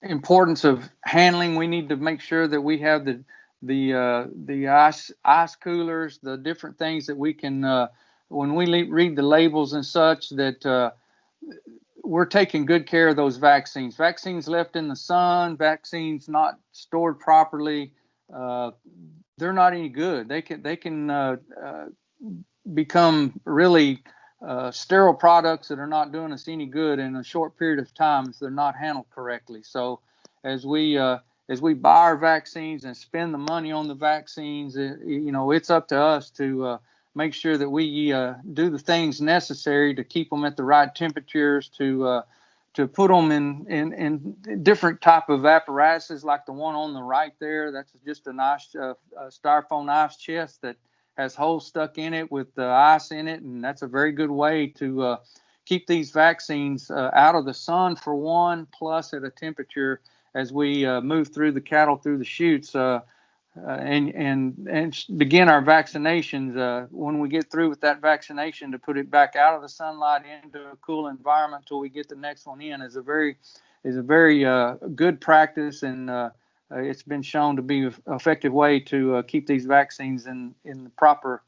importance of handling. We need to make sure that we have the ice coolers, the different things that we can when we read the labels and such, that we're taking good care of those vaccines. Vaccines left in the sun, vaccines not stored properly, they're not any good. They can become really sterile products that are not doing us any good in a short period of time if they're not handled correctly. So as we buy our vaccines and spend the money on the vaccines, it's up to us to make sure that we do the things necessary to keep them at the right temperatures, to put them in different type of apparatuses, like the one on the right there. That's just a nice styrofoam ice chest that has holes stuck in it with ice in it, and that's a very good way to keep these vaccines out of the sun, for one, plus at a temperature as we move through the cattle through the chutes. And begin our vaccinations. When we get through with that vaccination, to put it back out of the sunlight into a cool environment till we get the next one in is a very good practice, and it's been shown to be an effective way to keep these vaccines in the proper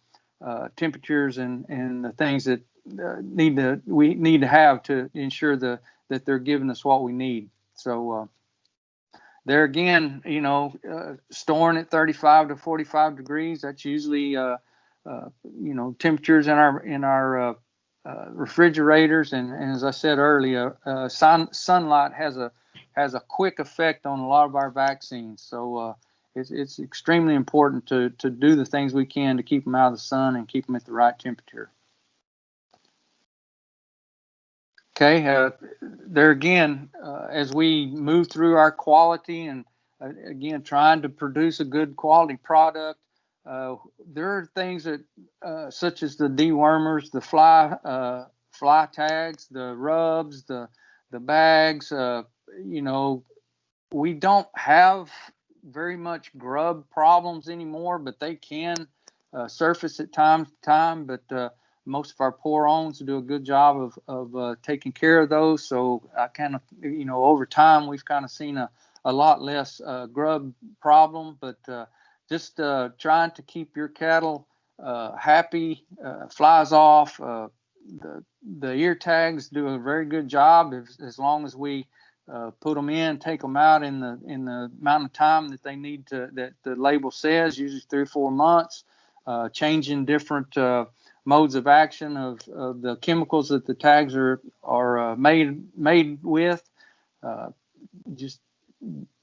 temperatures and the things that we need to have to ensure that they're giving us what we need. So there again, storing at 35 to 45 degrees, that's usually, temperatures in our refrigerators. And as I said earlier, sunlight has a quick effect on a lot of our vaccines. So it's extremely important to do the things we can to keep them out of the sun and keep them at the right temperature. Okay, there again, as we move through our quality and again trying to produce a good quality product, there are things that such as the dewormers, the fly tags, the rubs, the bags. We don't have very much grub problems anymore, but they can surface at time to time. But most of our poor owns do a good job of taking care of those. So I kind of, over time, we've kind of seen a lot less grub problem, but just trying to keep your cattle happy, flies off, the ear tags do a very good job as long as we put them in, take them out in the amount of time that they need to, that the label says, usually 3 or 4 months, changing different modes of action of the chemicals that the tags are made with. Just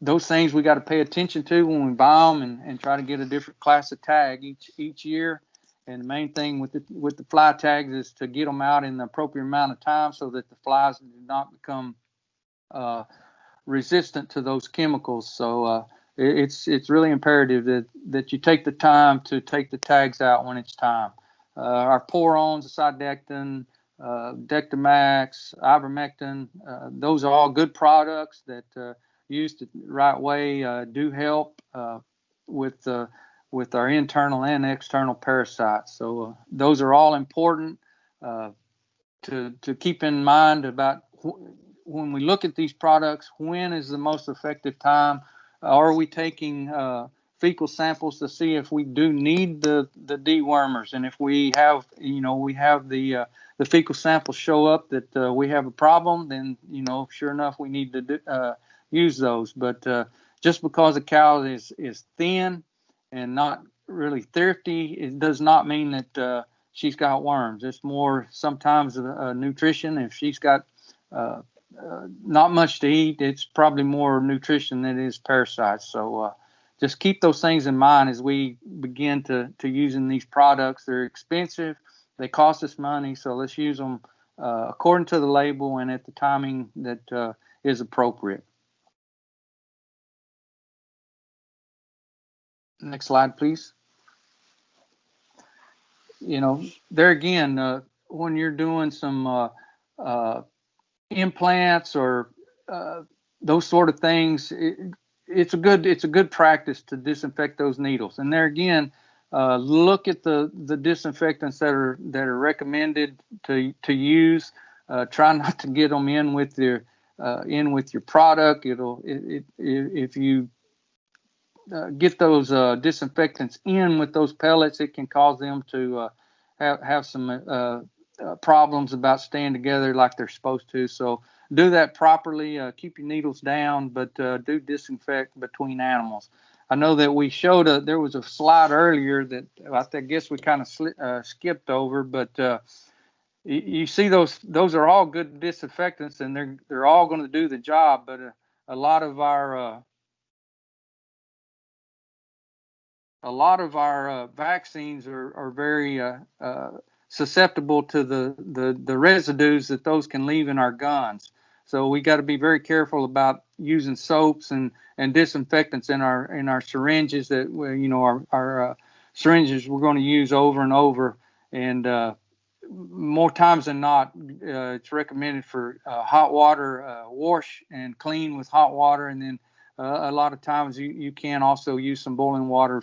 those things we got to pay attention to when we buy them, and try to get a different class of tag each year. And the main thing with the fly tags is to get them out in the appropriate amount of time so that the flies do not become resistant to those chemicals. So it's really imperative that you take the time to take the tags out when it's time. Our pour-ons, Cydectin, Dectomax, Ivermectin, those are all good products that used the right way do help with our internal and external parasites. So those are all important to keep in mind about when we look at these products. When is the most effective time? Are we taking fecal samples to see if we do need the dewormers? And if we have, the fecal samples show up that we have a problem, then, sure enough, we need to use those. But just because a cow is thin and not really thrifty, it does not mean that she's got worms. It's more sometimes nutrition. If she's got not much to eat, it's probably more nutrition than it is parasites. So just keep those things in mind as we begin to using these products. They're expensive, they cost us money, so let's use them according to the label and at the timing that is appropriate. Next slide, please. There again, when you're doing some implants or those sort of things, it's a good practice to disinfect those needles. And there again, look at the disinfectants that are recommended to use. Try not to get them in with your product. If you get those disinfectants in with those pellets, it can cause them to have some problems about staying together like they're supposed to. So do that properly. Keep your needles down, but do disinfect between animals. I know that we showed there was a slide earlier that I guess we kind of skipped over, but you see those are all good disinfectants, and they're all going to do the job. But a lot of our vaccines are very susceptible to the residues that those can leave in our guns. So we got to be very careful about using soaps and disinfectants in our syringes that our syringes we're going to use over and over. And more times than not, it's recommended for hot water, wash and clean with hot water, and then a lot of times you can also use some boiling water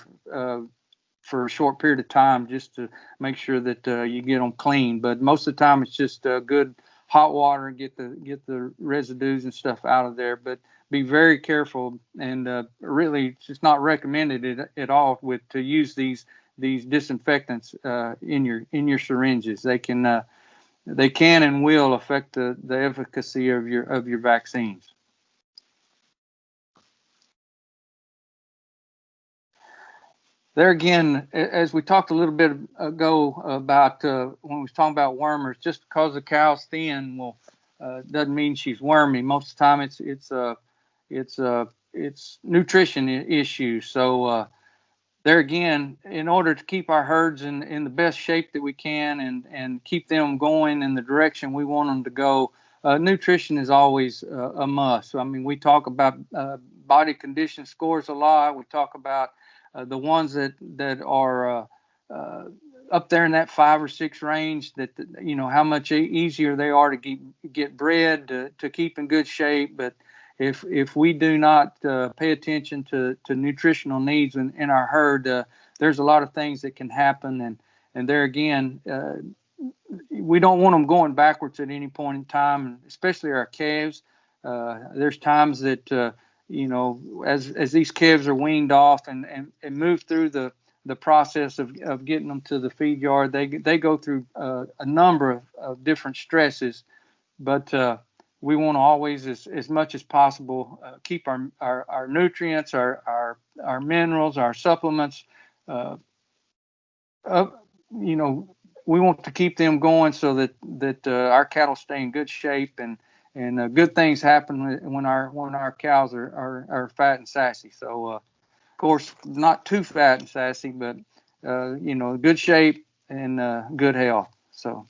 for a short period of time just to make sure that you get them clean. But most of the time it's just good hot water and get the residues and stuff out of there. But be very careful, and really it's just not recommended at all to use these disinfectants in your syringes. They can and will affect the efficacy of your vaccines. There again, as we talked a little bit ago about when we was talking about wormers, just because the cow's thin, doesn't mean she's wormy. Most of the time, it's nutrition issues. So there again, in order to keep our herds in the best shape that we can and keep them going in the direction we want them to go, nutrition is always a must. So, I mean, we talk about body condition scores a lot. We talk about the ones that are up there in that 5 or 6 range, that how much easier they are to get bred, to keep in good shape. But if we do not pay attention to nutritional needs in our herd, there's a lot of things that can happen. And there again, we don't want them going backwards at any point in time, especially our calves. There's times that as these calves are weaned off and move through the the process of getting them to the feed yard. They go through a number of different stresses, but we want to always, as much as possible, keep our nutrients, our minerals, our supplements. We want to keep them going so that our cattle stay in good shape, and good things happen when our cows are fat and sassy. So, of course, not too fat and sassy, but good shape and good health. So,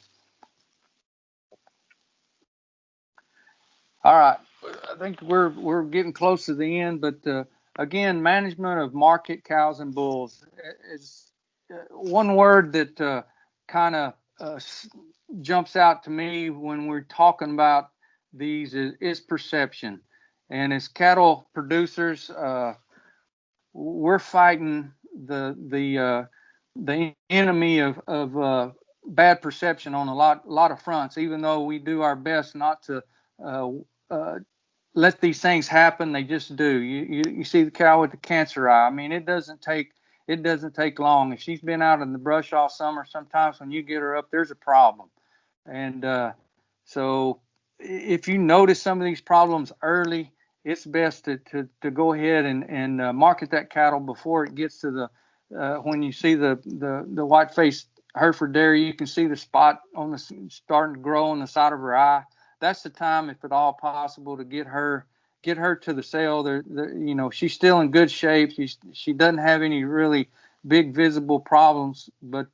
all right, I think we're getting close to the end, but again, management of market cows and bulls is one word that kind of jumps out to me when we're talking about these is perception. And as cattle producers, we're fighting the enemy of bad perception on a lot of fronts. Even though we do our best not to let these things happen, they just do. You see the cow with the cancer eye. I mean, it doesn't take long. If she's been out in the brush all summer, sometimes when you get her up, there's a problem. And so if you notice some of these problems early, it's best to go ahead and market that cattle before it gets to the when you see the white-faced Hereford dairy, you can see the spot starting to grow on the side of her eye. That's the time, if at all possible, to get her to the sale. She's still in good shape. She doesn't have any really big visible problems, but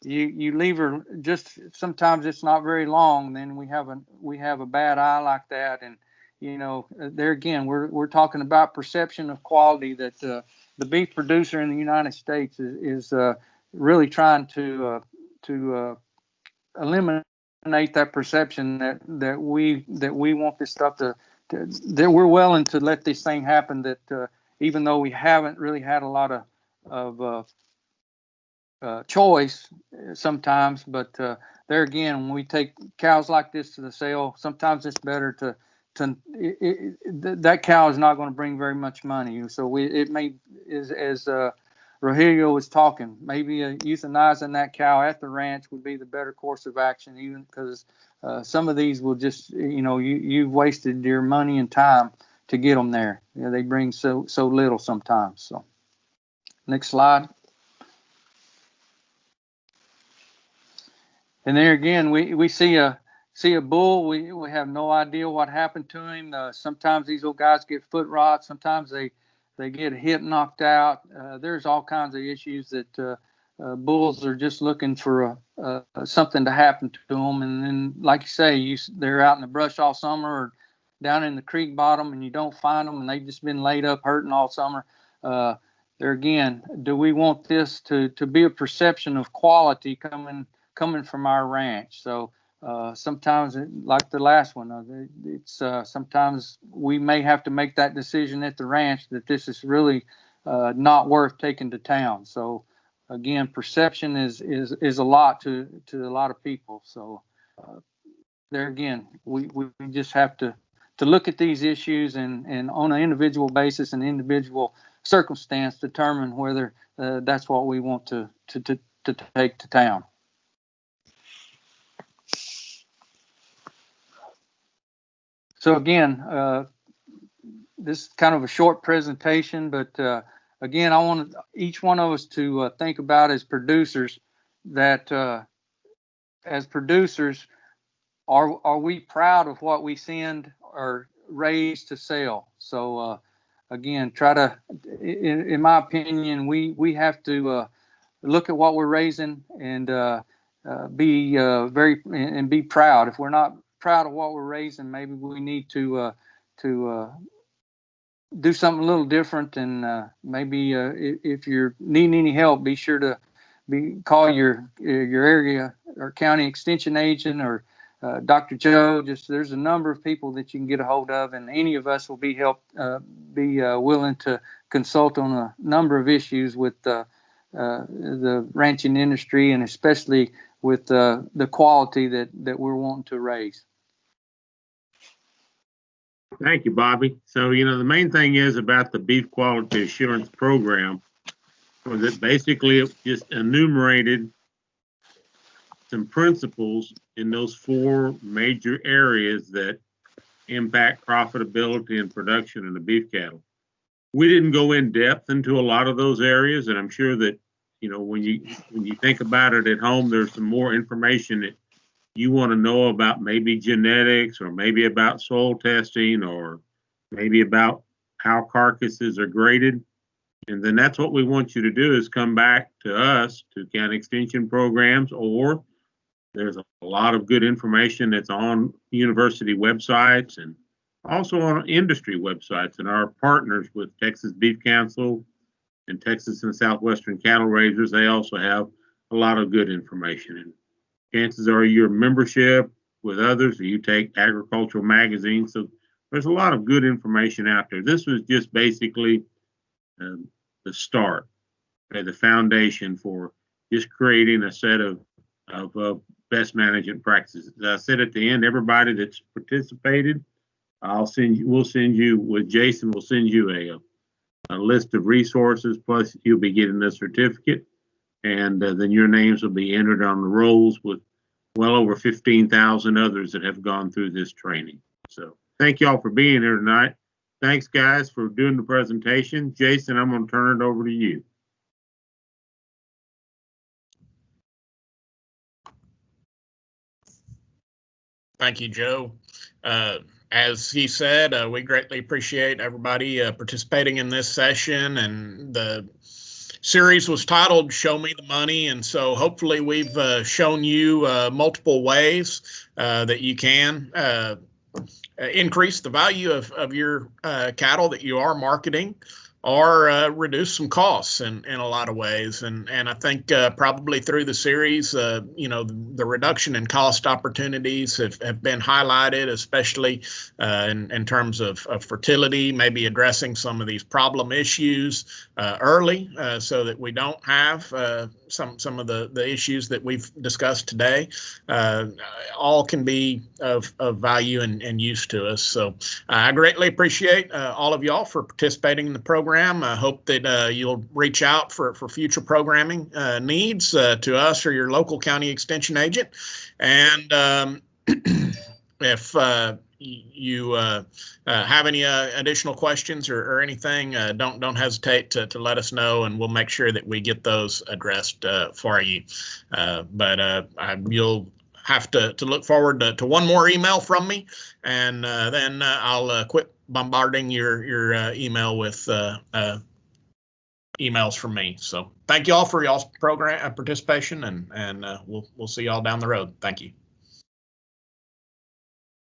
you leave her just, sometimes it's not very long, then we have a bad eye like that. And there again, we're talking about perception of quality that the beef producer in the United States is really trying to eliminate that perception that we want this stuff that we're willing to let this thing happen, that even though we haven't really had a lot of choice sometimes, but there again, when we take cows like this to the sale, sometimes it's better to that cow is not going to bring very much money. So as Rogelio was talking, maybe euthanizing that cow at the ranch would be the better course of action, even because some of these will just, you've wasted your money and time to get them there. They bring so little sometimes. So next slide. And there again, we see a bull. We have no idea what happened to him. Sometimes these little guys get foot rot. Sometimes they get hip knocked out. There's all kinds of issues that bulls are just looking for something to happen to them. And then, like you say, they're out in the brush all summer or down in the creek bottom, and you don't find them, and they've just been laid up hurting all summer. There again, do we want this to be a perception of quality coming from our ranch? So sometimes, like the last one, it's sometimes we may have to make that decision at the ranch that this is really not worth taking to town. So again, perception is a lot to a lot of people. So there again, we just have to look at these issues and on an individual basis and individual circumstance determine whether that's what we want to take to town. So again, this is kind of a short presentation, but again, I want each one of us to think about as producers that as producers, are we proud of what we send or raise to sell? So again, try to, in my opinion, we have to look at what we're raising and be proud. If we're not proud of what we're raising, maybe we need to do something a little different. And maybe if you're needing any help, be sure to call your area or county extension agent or Dr. Joe. There's a number of people that you can get a hold of, and any of us will be willing to consult on a number of issues with the ranching industry, and especially with the quality that we're wanting to raise. Thank you, Bobby. So, the main thing is about the Beef Quality Assurance Program. that basically it just enumerated some principles in those 4 major areas that impact profitability and production in the beef cattle. We didn't go in depth into a lot of those areas, and I'm sure that, you know, when you think about it at home, there's some more information that you want to know about, maybe genetics, or maybe about soil testing, or maybe about how carcasses are graded. And then that's what we want you to do, is come back to us, to county extension programs, or there's a lot of good information that's on university websites and also on industry websites. And our partners with Texas Beef Council and Texas and Southwestern Cattle Raisers, they also have a lot of good information. And chances are your membership with others, or you take agricultural magazines. So there's a lot of good information out there. This was just basically the start, the foundation for just creating a set of best management practices. As I said at the end, everybody that's participated, we'll send you with Jason, we'll send you a list of resources, plus you'll be getting a certificate, and then your names will be entered on the rolls with well over 15,000 others that have gone through this training. So thank you all for being here tonight. Thanks, guys, for doing the presentation. Jason, I'm going to turn it over to you. Thank you, Joe. As he said, we greatly appreciate everybody participating in this session, and the series was titled Show Me the Money, and so hopefully we've shown you multiple ways that you can increase the value of your cattle that you are marketing, or reduce some costs in a lot of ways. And I think probably through the series, you know, the reduction in cost opportunities have been highlighted, especially in terms of fertility, maybe addressing some of these problem issues early, so that we don't have some of the issues that we've discussed today. All can be of value and use to us. So I greatly appreciate all of y'all for participating in the program. I hope that you'll reach out for future programming needs to us or your local county extension agent. And if you have any additional questions or anything, don't hesitate to let us know, and we'll make sure that we get those addressed for you. But you'll have to look forward to one more email from me, and then I'll quit bombarding your email with emails from me. So thank you all for y'all's program participation, and we'll see y'all down the road. Thank you.